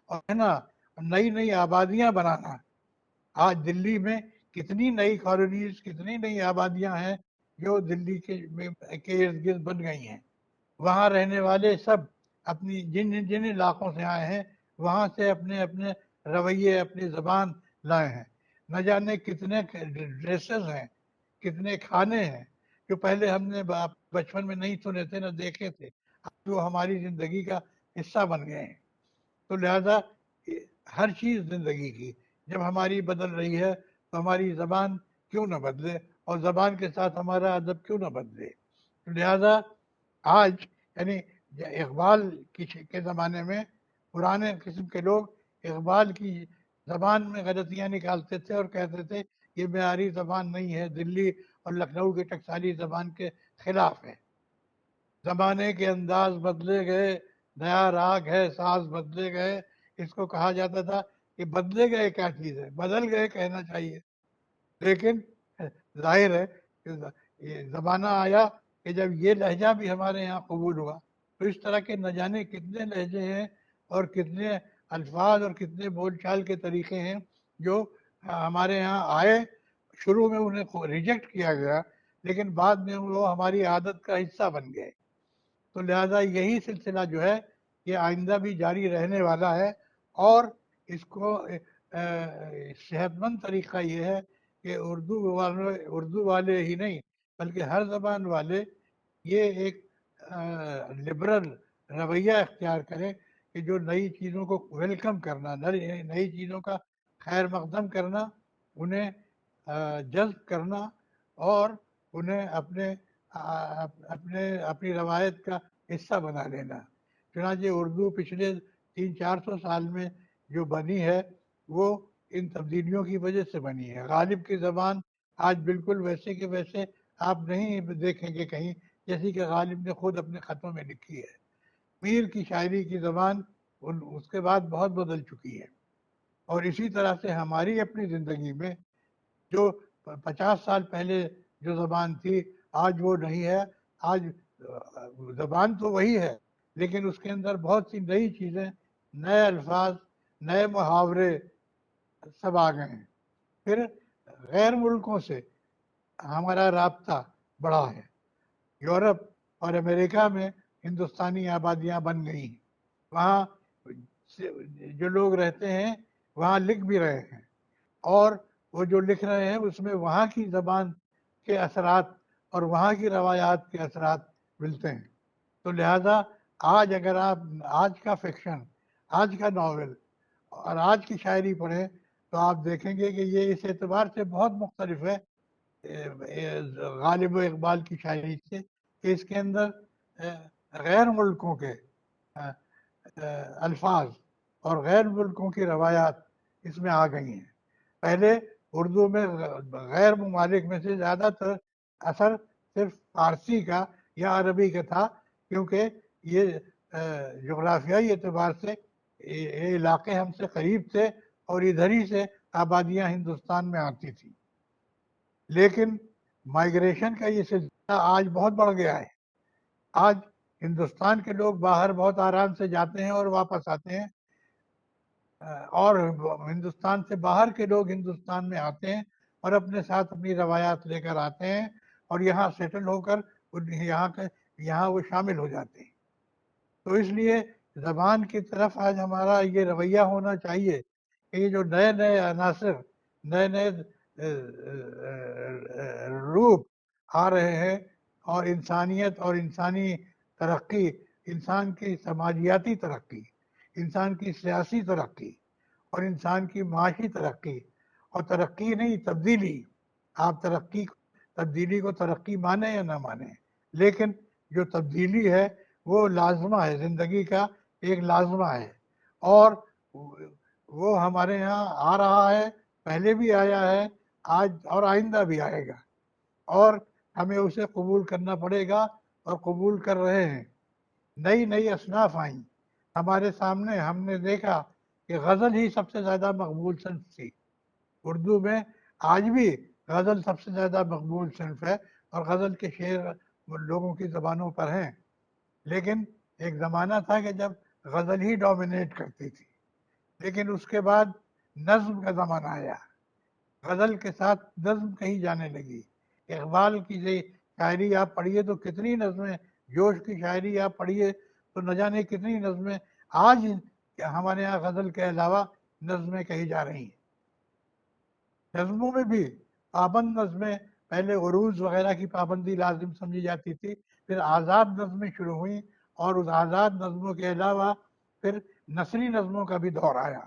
اور رہنا، نئی نئی آبادیاں بنانا. آج دلی میں کتنی نئی کالونیز، کتنی نئی آبادیاں ہیں جو دلی کے ارد گرد بن گئی ہیں. وہاں رہنے والے سب اپنی جن علاقوں سے آئے ہیں وہاں سے اپنے اپنے رویے، اپنی زبان لائے ہیں. نہ جانے کتنے ڈریسز ہیں، کتنے کھانے ہیں جو پہلے ہم نے بچپن میں نہیں سنے تھے، نہ دیکھے تھے، جو ہماری زندگی کا حصہ بن گئے ہیں. تو لہذا ہر چیز زندگی کی جب ہماری بدل رہی ہے تو ہماری زبان کیوں نہ بدلے، اور زبان کے ساتھ ہمارا ادب کیوں نہ بدلے. لہذا آج یعنی اقبال کے زمانے میں پرانے قسم کے لوگ اقبال کی زبان میں غلطیاں نکالتے تھے اور کہتے تھے یہ معیاری زبان نہیں ہے، دلی اور لکھنؤ کی ٹکسالی زبان کے خلاف ہے. زمانے کے انداز بدلے گئے، نیا راگ ہے، ساز بدلے گئے. اس کو کہا جاتا تھا کہ بدلے گئے کیا چیز ہے، بدل گئے کہنا چاہیے. لیکن ظاہر ہے کہ یہ زمانہ آیا کہ جب یہ لہجہ بھی ہمارے یہاں قبول ہوا، تو اس طرح کے نہ جانے کتنے لہجے ہیں اور کتنے الفاظ اور کتنے بول چال کے طریقے ہیں جو ہمارے یہاں آئے. شروع میں انہیں ریجیکٹ کیا گیا، لیکن بعد میں وہ ہماری عادت کا حصہ بن گئے. تو لہذا یہی سلسلہ جو ہے یہ آئندہ بھی جاری رہنے والا ہے، اور اس کو صحت مند طریقہ یہ ہے کہ اردو والے ہی نہیں بلکہ ہر زبان والے یہ ایک لبرل رویہ اختیار کریں کہ جو نئی چیزوں کو ویلکم کرنا، نئی چیزوں کا خیر مقدم کرنا، انہیں جذب کرنا اور انہیں اپنی روایت کا حصہ بنا لینا. چنانچہ اردو پچھلے 300-400 سال میں جو بنی ہے وہ ان تبدیلیوں کی وجہ سے بنی ہے. غالب کی زبان آج بالکل ویسے کے ویسے آپ نہیں دیکھیں گے کہیں جیسی کہ غالب نے خود اپنے خطوں میں لکھی ہے. میر کی شاعری کی زبان اس کے بعد بہت بدل چکی ہے. اور اسی طرح سے ہماری اپنی زندگی میں جو 50 سال پہلے جو زبان تھی آج وہ نہیں ہے. آج زبان تو وہی ہے لیکن اس کے اندر بہت سی نئی چیزیں، نئے الفاظ، نئے محاورے سب آ گئے ہیں. پھر غیر ملکوں سے ہمارا رابطہ بڑھا ہے. یورپ اور امریکہ میں ہندوستانی آبادیاں بن گئی ہیں. وہاں جو لوگ رہتے ہیں وہاں لکھ بھی رہے ہیں اور وہ جو لکھ رہے ہیں اس میں وہاں کی زبان کے اثرات اور وہاں کی روایات کے اثرات ملتے ہیں. تو لہذا آج اگر آپ آج کا فکشن، آج کا ناول اور آج کی شاعری پڑھیں تو آپ دیکھیں گے کہ یہ اس اعتبار سے بہت مختلف ہے غالب و اقبال کی شاعری سے کہ اس کے اندر غیر ملکوں کے الفاظ اور غیر ملکوں کی روایات اس میں آ گئی ہیں. پہلے اردو میں غیر ممالک میں سے زیادہ تر اثر صرف فارسی کا یا عربی کا تھا، کیونکہ یہ جغرافیائی اعتبار سے یہ علاقے ہم سے قریب تھے اور ادھر ہی سے آبادیاں ہندوستان میں آتی تھیں. لیکن مائیگریشن کا یہ سلسلہ آج بہت بڑھ گیا ہے. آج ہندوستان کے لوگ باہر بہت آرام سے جاتے ہیں اور واپس آتے ہیں، اور ہندوستان سے باہر کے لوگ ہندوستان میں آتے ہیں اور اپنے ساتھ اپنی روایات لے کر آتے ہیں اور یہاں سیٹل ہو کر یہاں وہ شامل ہو جاتے ہیں. تو اس لیے زبان کی طرف آج ہمارا یہ رویہ ہونا چاہیے کہ یہ جو نئے نئے عناصر، نئے نئے روپ آ رہے ہیں اور انسانیت اور انسانی ترقی، انسان کی سماجیاتی ترقی، انسان کی سیاسی ترقی اور انسان کی معاشی ترقی، اور ترقی نہیں تبدیلی. آپ تبدیلی کو ترقی مانیں یا نہ مانیں، لیکن جو تبدیلی ہے وہ لازمہ ہے، زندگی کا ایک لازمہ ہے، اور وہ ہمارے یہاں آ رہا ہے، پہلے بھی آیا ہے، آج اور آئندہ بھی آئے گا، اور ہمیں اسے قبول کرنا پڑے گا اور قبول کر رہے ہیں. نئی نئی اصناف آئیں ہمارے سامنے. ہم نے دیکھا کہ غزل ہی سب سے زیادہ مقبول صنف تھی. اردو میں آج بھی غزل سب سے زیادہ مقبول صنف ہے اور غزل کے شعر لوگوں کی زبانوں پر ہیں. لیکن ایک زمانہ تھا کہ جب غزل ہی ڈومینیٹ کرتی تھی، لیکن اس کے بعد نظم کا زمانہ آیا. غزل کے ساتھ نظم کہیں جانے لگی. اقبال کی شاعری آپ پڑھیے تو کتنی نظمیں، جوش کی شاعری آپ پڑھیے تو نہ جانے کتنی نظمیں آج ہمارے یہاں غزل کے علاوہ نظمیں کہی جا رہی ہیں. نظموں میں بھی پابند نظمیں، پہلے عروض وغیرہ کی پابندی لازم سمجھی جاتی تھی، پھر آزاد نظمیں شروع ہوئیں اور اس آزاد نظموں کے علاوہ پھر نثری نظموں کا بھی دور آیا.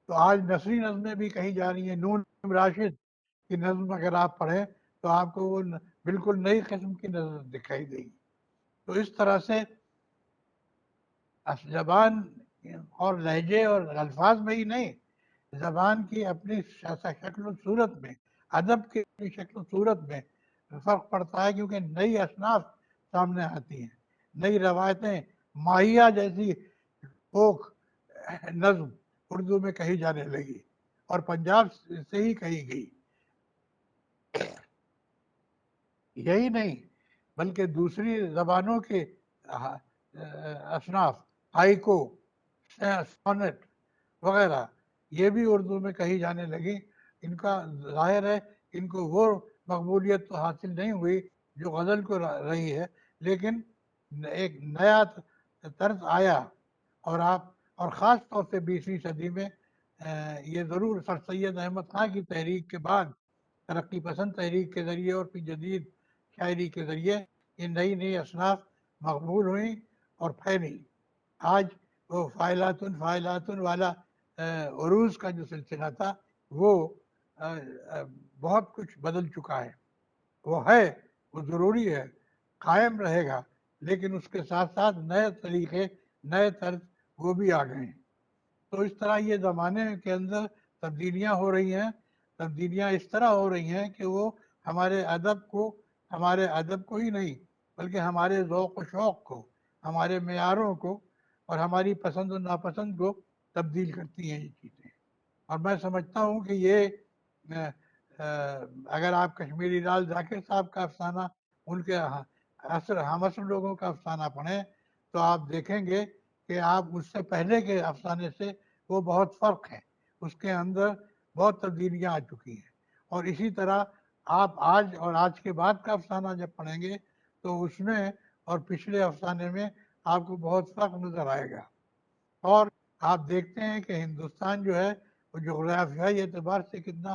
تو آج نثری نظمیں بھی کہی جا رہی ہیں. نون راشد کی نظم اگر آپ پڑھیں تو آپ کو وہ بالکل نئی قسم کی نظم دکھائی دے گی. تو اس طرح سے زبان اور لہجے اور الفاظ میں ہی نہیں، زبان کی اپنی شکل و صورت میں، ادب کی شکل و صورت میں فرق پڑتا ہے، کیونکہ نئی اصناف سامنے آتی ہیں، نئی روایتیں. ماہیہ جیسی فوک نظم اردو میں کہی جانے لگی اور پنجاب سے ہی کہی گئی. یہی نہیں بلکہ دوسری زبانوں کے اصناف، ہائیکو، سونٹ وغیرہ، یہ بھی اردو میں کہی جانے لگی. ان کا ظاہر ہے ان کو وہ مقبولیت تو حاصل نہیں ہوئی جو غزل کو رہی ہے، لیکن ایک نیا طرز آیا. اور خاص طور سے 20ویں صدی میں یہ ضرور سر سید احمد خان کی تحریک کے بعد، ترقی پسند تحریک کے ذریعے اور پھر جدید شاعری کے ذریعے یہ نئی نئی اصناف مقبول ہوئیں اور پھیلی. آج وہ فائلات والا عروض کا جو سلسلہ تھا وہ بہت کچھ بدل چکا ہے. وہ ہے، وہ ضروری ہے، قائم رہے گا، لیکن اس کے ساتھ ساتھ نئے طریقے، نئے طرز وہ بھی آ گئے ہیں. تو اس طرح یہ زمانے کے اندر تبدیلیاں ہو رہی ہیں. تبدیلیاں اس طرح ہو رہی ہیں کہ وہ ہمارے ادب کو ہی نہیں بلکہ ہمارے ذوق و شوق کو، ہمارے معیاروں کو اور ہماری پسند و ناپسند کو تبدیل کرتی ہیں یہ چیزیں. اور میں سمجھتا ہوں کہ یہ اگر آپ کشمیری لال ذاکر صاحب کا افسانہ، ان کے ہم عصر لوگوں کا افسانہ پڑھیں تو آپ دیکھیں گے کہ آپ اس سے پہلے کے افسانے سے وہ بہت فرق ہے. اس کے اندر بہت تبدیلیاں آ چکی ہیں. اور اسی طرح آپ آج اور آج کے بعد کا افسانہ جب پڑھیں گے تو اس میں اور پچھلے افسانے میں آپ کو بہت فرق نظر آئے گا. اور آپ دیکھتے ہیں کہ ہندوستان جو ہے وہ جغرافیائی اعتبار سے کتنا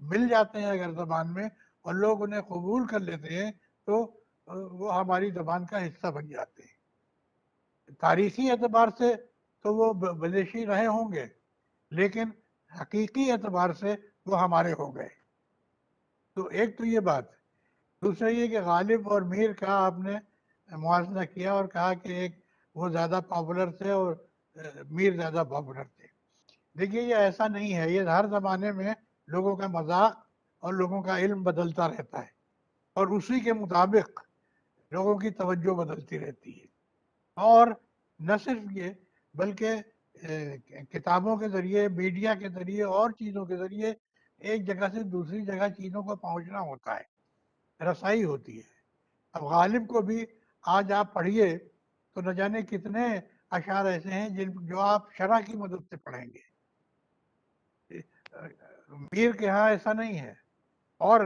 مل جاتے ہیں اگر زبان میں اور لوگ انہیں قبول کر لیتے ہیں تو وہ ہماری زبان کا حصہ بن جاتے ہیں. تاریخی اعتبار سے تو وہ بدیشی رہے ہوں گے لیکن حقیقی اعتبار سے وہ ہمارے ہو گئے. تو ایک تو یہ بات. دوسرا یہ کہ غالب اور میر کا آپ نے موازنہ کیا اور کہا کہ ایک وہ زیادہ پاپولر تھے اور میر زیادہ پاپولر تھے. دیکھیے یہ ایسا نہیں ہے. یہ ہر زمانے میں لوگوں کا مذاق اور لوگوں کا علم بدلتا رہتا ہے اور اسی کے مطابق لوگوں کی توجہ بدلتی رہتی ہے. اور نہ صرف یہ بلکہ کتابوں کے ذریعے میڈیا کے ذریعے اور چیزوں کے ذریعے ایک جگہ سے دوسری جگہ چیزوں کو پہنچنا ہوتا ہے, رسائی ہوتی ہے. اب غالب کو بھی آج آپ پڑھیے تو نہ جانے کتنے اشعار ایسے ہیں جو آپ شرح کی مدد سے پڑھیں گے. میر کے ہاں ایسا نہیں ہے. اور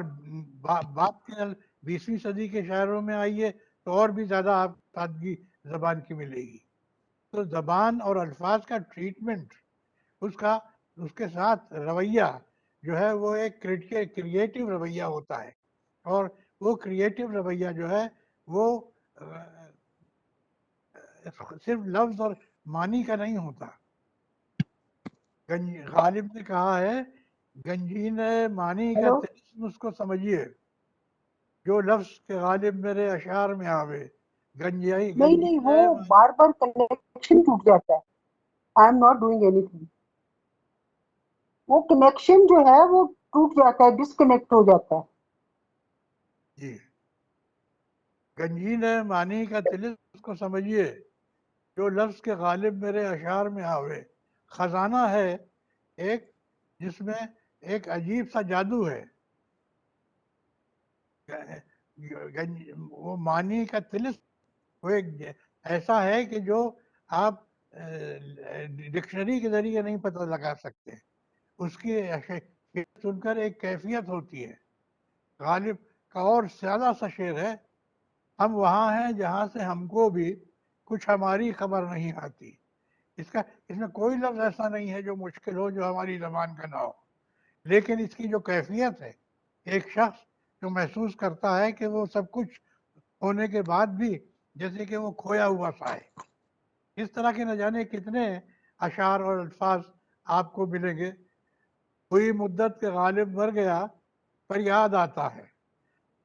باپ کے 20ویں صدی کے شاعروں میں آئیے تو اور بھی زیادہ آپ سادگی زبان کی ملے گی. تو زبان اور الفاظ کا ٹریٹمنٹ اس کے ساتھ رویہ جو ہے وہ ایک کریٹیو رویہ ہوتا ہے اور وہ کریٹیو رویہ جو ہے وہ صرف لفظ اور معنی کا نہیں ہوتا. غالب نے کہا ہے گنجین معنی کا طلسم اس کو سمجھیے جو لفظ کے غالب میرے اشعار میں آوے.
نہیں وہ بار بار کنیکشن ٹوٹ جاتا ہے. I am not doing any thing. وہ کنیکشن جو ہے وہ ٹوٹ جاتا ہے, ڈسکنیکٹ ہو جاتا ہے.
جی گنجین معنی کا طلسم اس کو سمجھیے جو لفظ کے غالب میرے اشعار میں آوے. خزانہ ہے ایک جس میں ایک عجیب سا جادو ہے. وہ معنی کا طلسم وہ ایک ایسا ہے کہ جو آپ ڈکشنری کے ذریعے نہیں پتہ لگا سکتے. اس کی سن کر ایک کیفیت ہوتی ہے. غالب کا اور زیادہ سا شعر ہے ہم وہاں ہیں جہاں سے ہم کو بھی کچھ ہماری خبر نہیں آتی. اس میں کوئی لفظ ایسا نہیں ہے جو مشکل ہو جو ہماری زبان کا نہ ہو. لیکن اس کی جو کیفیت ہے ایک شخص جو محسوس کرتا ہے کہ وہ سب کچھ ہونے کے بعد بھی جیسے کہ وہ کھویا ہوا سا ہے. اس طرح کے نہ جانے کتنے اشعار اور الفاظ آپ کو ملیں گے. ہوئی مدت کے غالب مر گیا پر یاد آتا ہے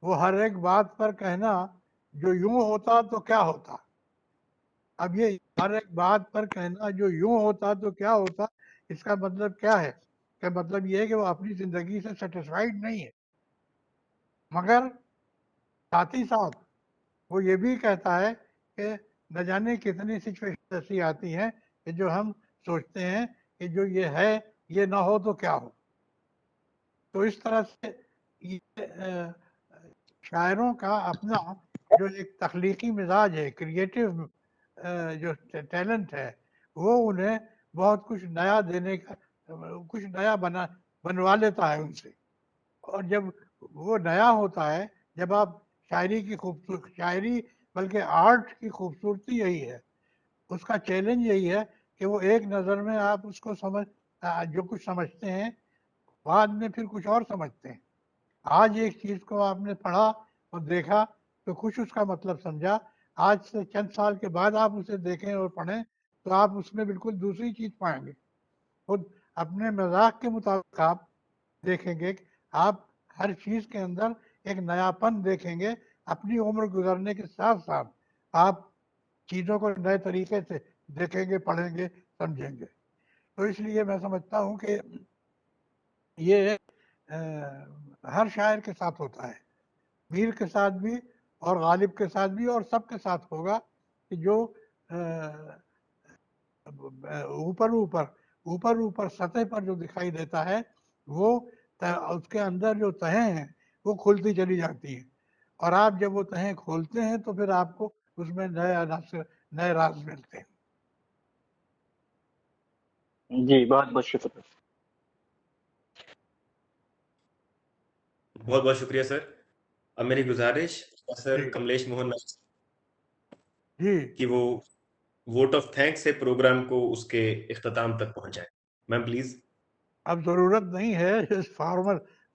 وہ ہر ایک بات پر کہنا جو یوں ہوتا تو کیا ہوتا. اب یہ ہر ایک بات پر کہنا جو یوں ہوتا تو کیا ہوتا اس کا مطلب کیا ہے کہ مطلب یہ ہے کہ وہ اپنی زندگی سے سیٹسفائیڈ نہیں ہے مگر ساتھ ہی ساتھ وہ یہ بھی کہتا ہے کہ نہ جانے کتنی سچویشن ایسی آتی ہیں کہ جو ہم سوچتے ہیں کہ جو یہ ہے یہ نہ ہو تو کیا ہو. تو اس طرح سے یہ شاعروں کا اپنا جو ایک تخلیقی مزاج ہے کریٹیو جو ٹیلنٹ ہے وہ انہیں بہت کچھ نیا دینے کا کچھ نیا بنوا لیتا ہے ان سے. اور جب وہ نیا ہوتا ہے جب آپ شاعری بلکہ آرٹ کی خوبصورتی یہی ہے اس کا چیلنج یہی ہے کہ وہ ایک نظر میں آپ اس کو جو کچھ سمجھتے ہیں بعد میں پھر کچھ اور سمجھتے ہیں. آج ایک چیز کو آپ نے پڑھا اور دیکھا تو کچھ اس کا مطلب سمجھا. آج سے چند سال کے بعد آپ اسے دیکھیں اور پڑھیں تو آپ اس میں بالکل دوسری چیز پائیں گے. خود اپنے مذاق کے مطابق آپ دیکھیں گے کہ آپ ہر چیز کے اندر ایک نیا پن دیکھیں گے. اپنی عمر گزرنے کے ساتھ ساتھ آپ چیزوں کو نئے طریقے سے دیکھیں گے پڑھیں گے سمجھیں گے. تو اس لیے میں سمجھتا ہوں کہ یہ ہر شاعر کے ساتھ ہوتا ہے. میر کے ساتھ بھی اور غالب کے ساتھ بھی اور سب کے ساتھ ہوگا کہ جو اوپر سطح پر جو دکھائی دیتا ہے وہ اس کے اندر جو تہیں ہیں وہ کھلتی چلی جاتی ہیں اور آپ جب وہ تہیں کھولتے ہیں تو پھر آپ کو اس میں نئے راز ملتے ہیں.
جی بہت بہت شکریہ.
بہت بہت شکریہ سر. اب میری گزارش سر کملیش موہن
جی
کہ وہ ووٹ آف تھینکس سے پروگرام کو اس کے اختتام تک پہنچائے. میم پلیز.
اب ضرورت نہیں ہے اس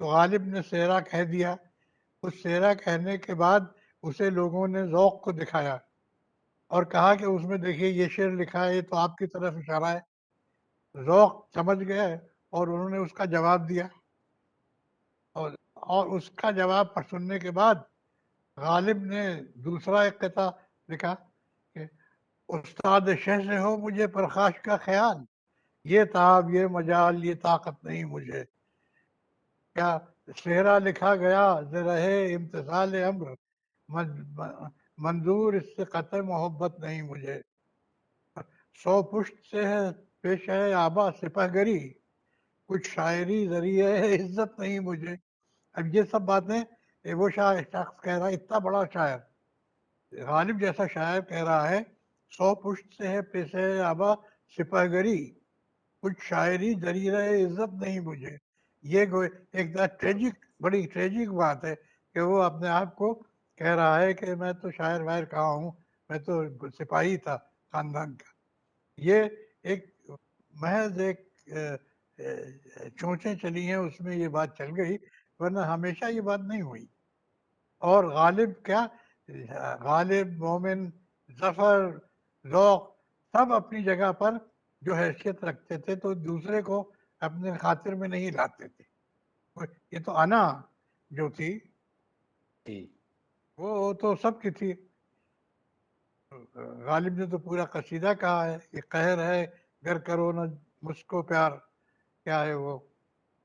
تو غالب نے صحرا کہہ دیا. اس صحرا کہنے کے بعد اسے لوگوں نے ذوق کو دکھایا اور کہا کہ اس میں دیکھیے یہ شعر لکھا ہے، یہ تو آپ کی طرف اشارہ ہے. ذوق سمجھ گئے اور انہوں نے اس کا جواب دیا، اور اس کا جواب پر سننے کے بعد غالب نے دوسرا ایک قطعہ لکھا کہ استاد شہ سے ہو مجھے پرخاش کا خیال، یہ تاب یہ مجال یہ طاقت نہیں مجھے. کیا صحرا لکھا گیا رہے امتثال امر، منظور اس سے قطع محبت نہیں مجھے. 100 پشت سے ہے پیش ہے آبا سپہ گری، کچھ شاعری ذریعہ ہے عزت نہیں مجھے. اب یہ سب باتیں وہ شخص کہہ رہا ہے، اتنا بڑا شاعر، غالب جیسا شاعر کہہ رہا ہے 100 پشت سے ہے پیش ہے آبا سپہ گری، کچھ شاعری ذریعہ ہے عزت نہیں مجھے. یہ ایک ٹریجک، بڑی ٹریجک بات ہے کہ وہ اپنے آپ کو کہہ رہا ہے کہ میں تو شاعر واعر کہاں ہوں، میں تو سپاہی تھا خاندان کا. یہ ایک محض ایک چونچیں چلی ہیں، اس میں یہ بات چل گئی، ورنہ ہمیشہ یہ بات نہیں ہوئی. اور غالب کیا، غالب، مومن، ظفر، ذوق سب اپنی جگہ پر جو حیثیت رکھتے تھے تو دوسرے کو اپنے خاطر میں نہیں لاتے تھے. یہ تو انا جو تھی وہ تو سب کی تھی. غالب نے تو پورا قصیدہ کہا ہے کہ قہر ہے گر کرو نہ مجھ کو پیار، کیا ہے وہ،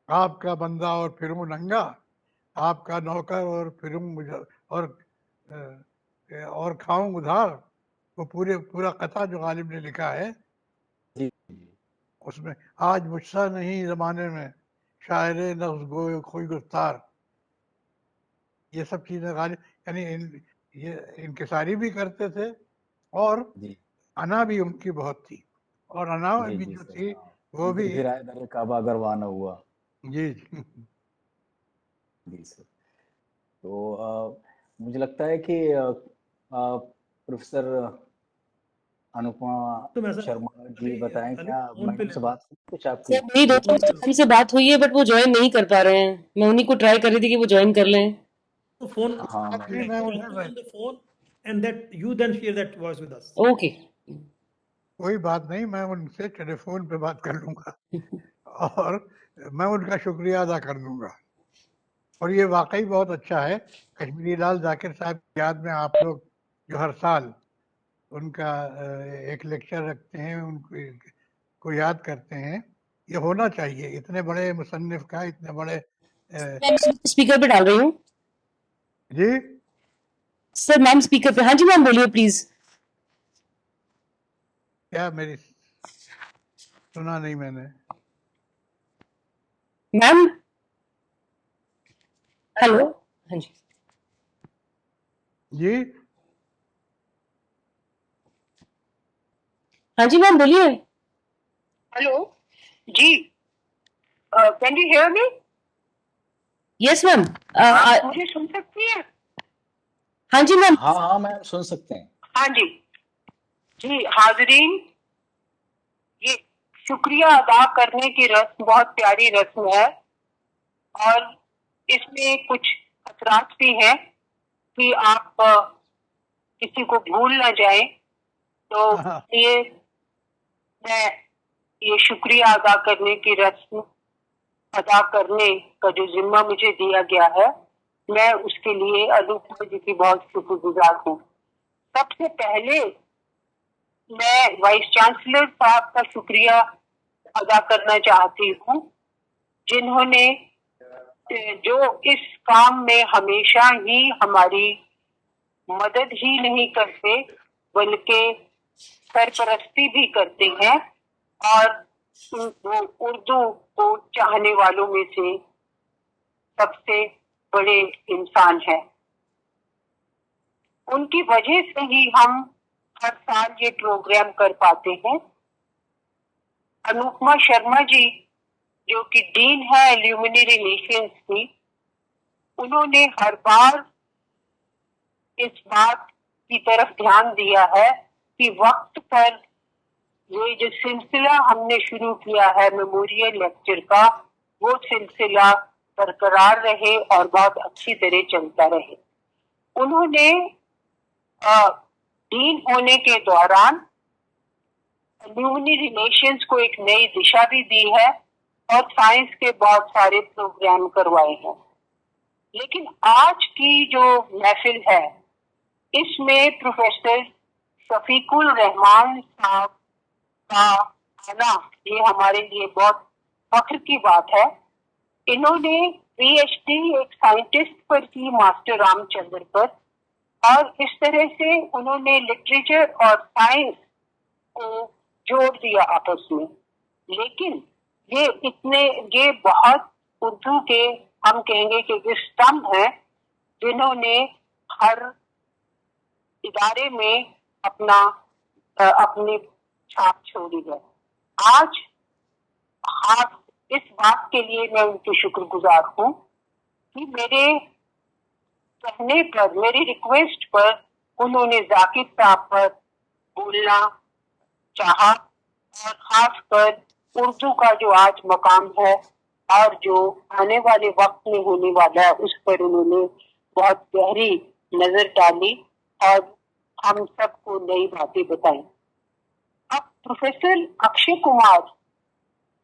آپ کا بندہ اور پھروں ننگا، آپ کا نوکر اور پھروں اور کھاؤں ادھار. وہ پورا قطعہ جو غالب نے لکھا ہے اس میں آج مجھ سا نہیں زمانے میں شاعر نغز گوئے کوئی گفتار. یہ سب چیزیں غالب یعنی یہ انکساری بھی کرتے تھے اور انا بھی ان کی بہت تھی، اور انا بھی جو تھی وہ بھی
کعبہ اگر وانا ہوا.
جی
جی سر. تو مجھے لگتا ہے کہ پروفیسر انوپما شرما جی بتائیں کیا میڈم سے بات ہوئی کچھ آپ کی؟
میری دوستوں سے بات ہوئی ہے بٹ وہ جوائن نہیں کر پا رہے ہیں. میں انہیں کو ٹرائی کر رہی تھی کہ وہ جوائن کر لیں. اوکے
کوئی بات نہیں، میں ان سے ٹیلی فون پہ بات کر لوں گا اور میں ان کا شکریہ ادا کر دوں گا. اور یہ واقعی بہت اچھا ہے، کشمیری لال ذاکر صاحب کی یاد میں آپ لوگ جو ہر سال ان کا ایک لیکچر رکھتے ہیں، ان کو یاد کرتے ہیں. یہ ہونا چاہیے، اتنے بڑے مصنف کا، اتنے بڑے
اسپیکر پہ ڈال رہی ہوں.
جی
سر میم اسپیکر پہ. ہاں جی میم بولیے پلیز.
کیا میری سنا نہیں میں نے؟
Ma'am hello. ہاں جی
جی
ہاں جی میم بولیے.
ہلو جی، can you hear me?
Yes ma'am.
مجھے سن سکتی ہیں؟
ہاں جی میم.
ہاں میم سن سکتے ہیں.
ہاں جی جی. حاضرین، یہ شکریہ ادا کرنے کی رسم بہت پیاری رسم ہے، اور اس میں کچھ اثرات بھی ہیں کہ آپ کسی کو بھول نہ جائیں. تو یہ میں یہ شکریہ ادا کرنے کی رسم ادا کرنے کا جو ذمہ مجھے دیا گیا ہے، میں اس کے لیے انوپما جی کی بہت شکر گزار ہوں. سب سے پہلے میں وائس چانسلر صاحب کا شکریہ ادا کرنا چاہتی ہوں، جنہوں نے جو اس کام میں ہمیشہ ہی ہماری مدد ہی نہیں کرتے بلکہ سرپرستی بھی کرتے ہیں، اور وہ اردو کو چاہنے والوں میں سے سب سے بڑے انسان ہیں. ان کی وجہ سے ہی ہم ہر سال یہ پروگرام کر پاتے ہیں. انوپما شرما جی جو کہ ڈین ہے لیومنی ریلیشنز کی، انہوں نے ہر بار اس بات کی طرف دھیان دیا ہے کہ وقت پر یہ جو سلسلہ ہم نے شروع کیا ہے میموریل لیکچر کا، وہ سلسلہ برقرار رہے اور بہت اچھی طرح چلتا رہے. انہوں نے ڈین ہونے کے دوران الومنی ریلیشنز کو ایک نئی دشا بھی دی ہے اور سائنس کے بہت سارے پروگرام کروائے ہیں. لیکن آج کی جو محفل ہے اس میں پروفیسر شفیق الرحمان صاحب کا آنا یہ ہمارے لیے بہت فخر کی بات ہے. انہوں نے پی ایچ ڈی ایک سائنٹسٹ پر کی ماسٹر رام چندر پر، اور اس طرح سے انہوں نے لٹریچر اور سائنس کو جوڑ دیا آپس میں. لیکن یہ بہت اردو کے ہم کہیں گے کہ ستمبھ ہیں جنہوں نے ہر ادارے میں اپنی چھاپ چھوڑی ہے. آج خاص اس بات کے لیے میں ان کی شکر گزار ہوں کہ میرے کہنے پر، میری ریکویسٹ پر انہوں نے ذاکر صاحب پر بولنا چاہا، اور خاص کر اردو کا جو آج مقام ہے اور جو آنے والے وقت میں ہونے والا ہے اس پر انہوں نے بہت گہری نظر ڈالی اور ہم سب کو نئی باتیں بتائیں. اب پروفیسر اکشے کمار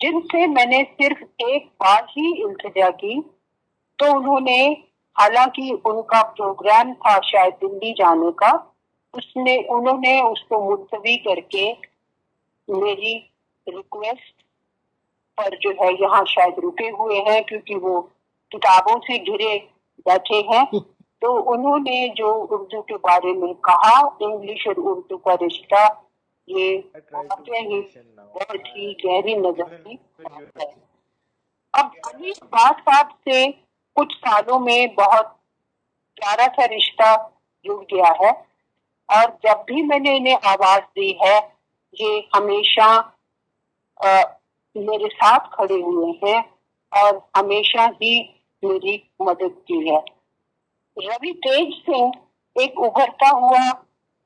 جن سے میں نے صرف ایک بار ہی التجا کی، تو انہوں نے، حالانکہ ان کا پروگرام تھا شاید دلی جانے کا، انہوں نے اس کو ملتوی کر کے میری ریکویسٹ پر جو ہے یہاں شاید رکے ہوئے ہیں کیونکہ وہ کتابوں سے گھرے بیٹھے ہیں. تو انہوں نے جو اردو کے بارے میں کہا، انگلش اور اردو کا رشتہ، یہ واقعی بہت ہی گہری نظر کی بات ہے. اب علی عباس صاحب سے کچھ سالوں میں بہت پیارا سا رشتہ جڑ گیا ہے، اور جب بھی میں نے انہیں آواز دی ہے یہ ہمیشہ میرے ساتھ کھڑے ہوئے ہیں اور ہمیشہ ہی میری مدد کی ہے. روی تیج سنگھ ایک ابھرتا ہوا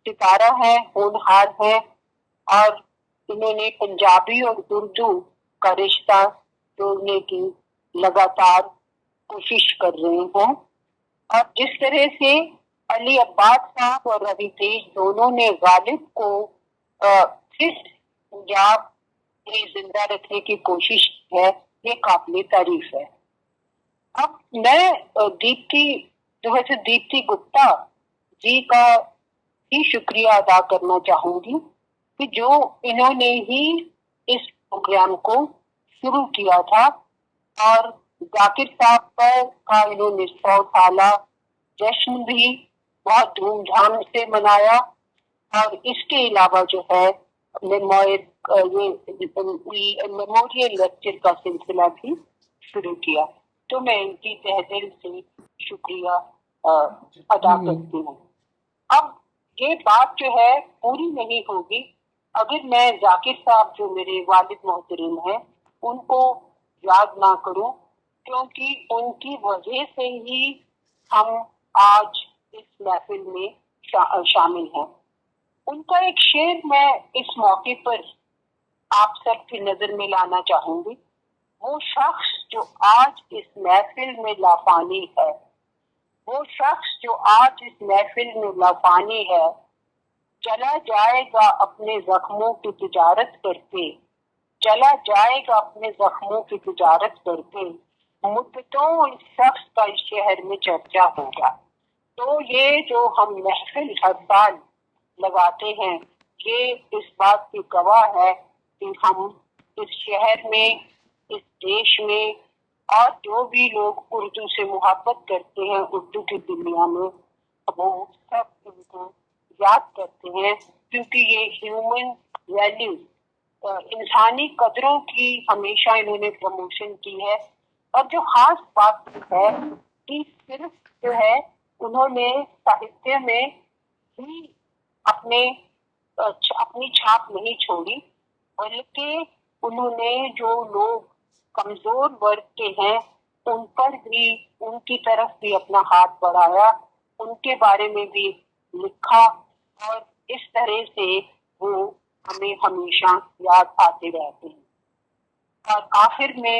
ستارہ ہے، ہونہار ہے، اور انہوں نے پنجابی اور اردو کا رشتہ جوڑنے کی لگاتار کوشش کر رہے ہیں. اور جس طرح سے علی عباس صاحب اور روی تیج دونوں نے غالب کو پھر پنجاب میں زندہ رکھنے کی کوشش کی ہے، یہ قابل تعریف ہے. اب میں دیپتی گپتا جی کا بھی شکریہ ادا کرنا چاہوں گی کہ جو انہوں نے ہی اس پروگرام کو شروع کیا تھا، اور ذاکر صاحب کا انہوں نے 100 سالہ جشن بھی بہت دھوم دھام سے منایا، اور اس کے علاوہ جو ہے میموریل لیکچر کا سلسلہ بھی شروع کیا. تو میں ان کی تہ دل سے شکریہ ادا کرتی ہوں. اب یہ بات جو ہے پوری نہیں ہوگی اگر میں ذاکر صاحب جو میرے والد محترم ہیں ان کو یاد نہ کروں، کیونکہ ان کی وجہ سے ہی ہم آج اس محفل میں شامل ہیں. ان کا ایک شعر میں اس موقع پر آپ سب کی نظر میں لانا چاہوں گی. وہ شخص جو آج اس محفل میں لافانی ہے، وہ شخص جو آج اس محفل میں لافانی ہے، چلا جائے گا اپنے زخموں کی تجارت کرتے، چلا جائے گا اپنے زخموں کی تجارت کرتے، مدتوں اس شخص کا اس شہر میں چرچا ہوگا. تو یہ جو ہم محفل ہر سال لگاتے ہیں یہ اس بات کی گواہ ہے کہ ہم اس شہر میں، اس دیش میں، اور جو بھی لوگ اردو سے محبت کرتے ہیں اردو کی دنیا میں، وہ سب ان کو یاد کرتے ہیں، کیونکہ یہ ہیومن ویلیو، انسانی قدروں کی ہمیشہ انہوں نے پروموشن کی ہے. اور جو خاص بات ہے کہ صرف جو ہے انہوں نے ساہتیہ میں ہی اپنی چھاپ نہیں چھوڑی، بلکہ انہوں نے جو لوگ کمزور ورگ کے ہیں ان پر بھی، ان کی طرف بھی اپنا ہاتھ بڑھایا، ان کے بارے میں بھی لکھا، اور اس طرح سے وہ ہمیں ہمیشہ یاد آتے رہتے ہیں. اور آخر میں